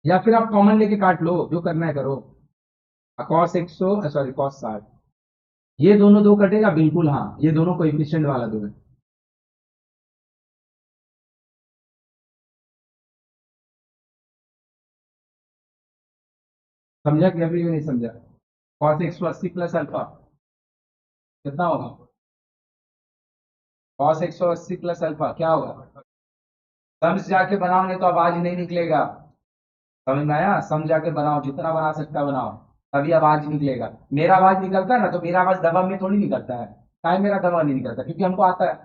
या फिर आप कॉमन लेके काट लो, जो करना है करो। कॉस 100, सॉरी कॉस 60, ये दोनों दो कटेगा बिल्कुल, हाँ ये दोनों कोएफिशिएंट वाला दो है। समझा कि अभी भी नहीं समझा? कॉस 180 प्लस अल्फा कितना होगा? कॉस 180 प्लस अल्फा क्या होगा? सम्स जाके बनाओगे तो आवाज नहीं निकलेगा। समझ में आया? सम जाके बनाओ, जितना बना सकता है बनाओ, तभी आवाज निकलेगा। मेरा आवाज निकलता है ना, तो मेरा आवाज दबा में थोड़ी निकलता है। काहे मेरा दबा नहीं निकलता? क्योंकि हमको आता है।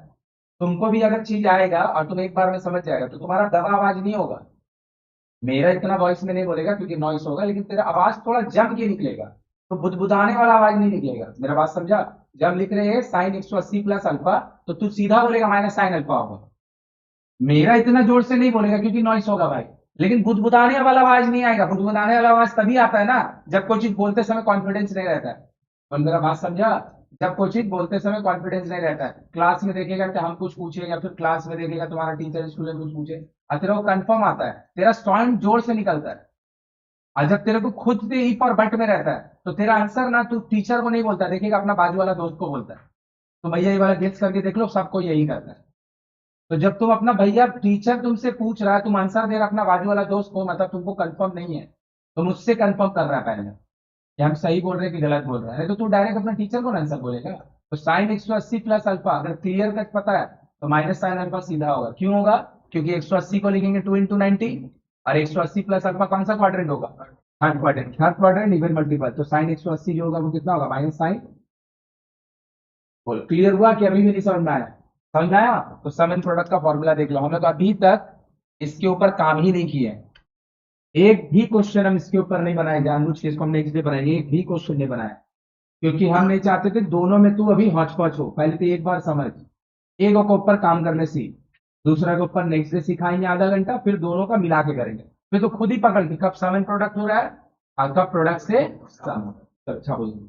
तुमको भी अगर चीज आएगा और तुम एक बार में समझ जाएगा तो तुम्हारा दबा आवाज नहीं होगा, मेरा इतना वॉइस में नहीं बोलेगा क्योंकि नॉइस होगा, लेकिन तेरा आवाज थोड़ा जम के निकलेगा, तो बुदबुदाने वाला आवाज नहीं निकलेगा। मेरा बात समझा? जब लिख रहे हैं साइन 180 प्लस अल्फा तो तू सीधा बोलेगा माइनस साइन अल्फा होगा, मेरा इतना जोर से नहीं बोलेगा क्योंकि नॉइस होगा भाई। लेकिन बुदबुदाने वाला आवाज नहीं आएगा, बुदबुदाने वाला आवाज तभी आता है ना जब कोई चीज बोलते समय कॉन्फिडेंस नहीं रहता है। और मेरा बात समझा? जब कोई चीज बोलते समय कॉन्फिडेंस नहीं रहता है, क्लास में देखेगा कि हम कुछ पूछे या फिर क्लास में देखेगा तुम्हारा टीचर स्टूडेंट कुछ पूछे और तेरा वो कंफर्म आता है, तेरा साउंड जोर से निकलता है। और जब तेरे को खुद से इफ और बट में रहता है तो तेरा आंसर ना तू टीचर को नहीं बोलता, देखेगा अपना बाजू वाला दोस्त को बोलता है। तो भैया ये वाला गेस करके देख लो, सबको यही करता है। तो जब तुम अपना भैया टीचर तुमसे पूछ रहा है, तुम आंसर दे रहा अपना बाजू वाला दोस्त को, मतलब तुमको कंफर्म नहीं है, तो मुझसे कंफर्म कर रहा है पहले कि हम सही बोल रहे हैं कि गलत बोल रहे हैं, नहीं तो तू डायरेक्ट अपना टीचर को आंसर बोलेगा। तो साइन 180 प्लस अल्फा अगर क्लियर कट पता है तो माइनस साइन अल्फा सीधा होगा। क्यों होगा? क्योंकि 180 को लिखेंगे 2 × 90 और 180 प्लस अल्फा कौन सा क्वाड्रेंट होगा? Third quadrant, third quadrant even multiple, तो साइन 180 जो होगा वो कितना होगा? Minus sign. बोलो क्लियर हुआ कि अभी भी नहीं समझ में आया? समझ में आया? तो सम एंड प्रोडक्ट का फॉर्मूला देख लो, हम लोग अभी तक इसके ऊपर काम ही नहीं किए, एक भी क्वेश्चन हम इसके ऊपर नहीं बनाए, जानबूझ के इसको हमने नेक्स्ट डे बनाए, एक भी क्वेश्चन नहीं बनाया क्योंकि हम नहीं चाहते थे दोनों में तू अभी हौच पौच हो। पहले तो एक बार समझ, एक के ऊपर काम करने सीख, दूसरा के ऊपर नेक्स्ट डे सिखाएंगे आधा घंटा, फिर दोनों का मिला के करेंगे, फिर तो खुद ही पकड़ के कब सम एंड प्रोडक्ट हो रहा है और कब प्रोडक्ट से सम। अच्छा बोलिए।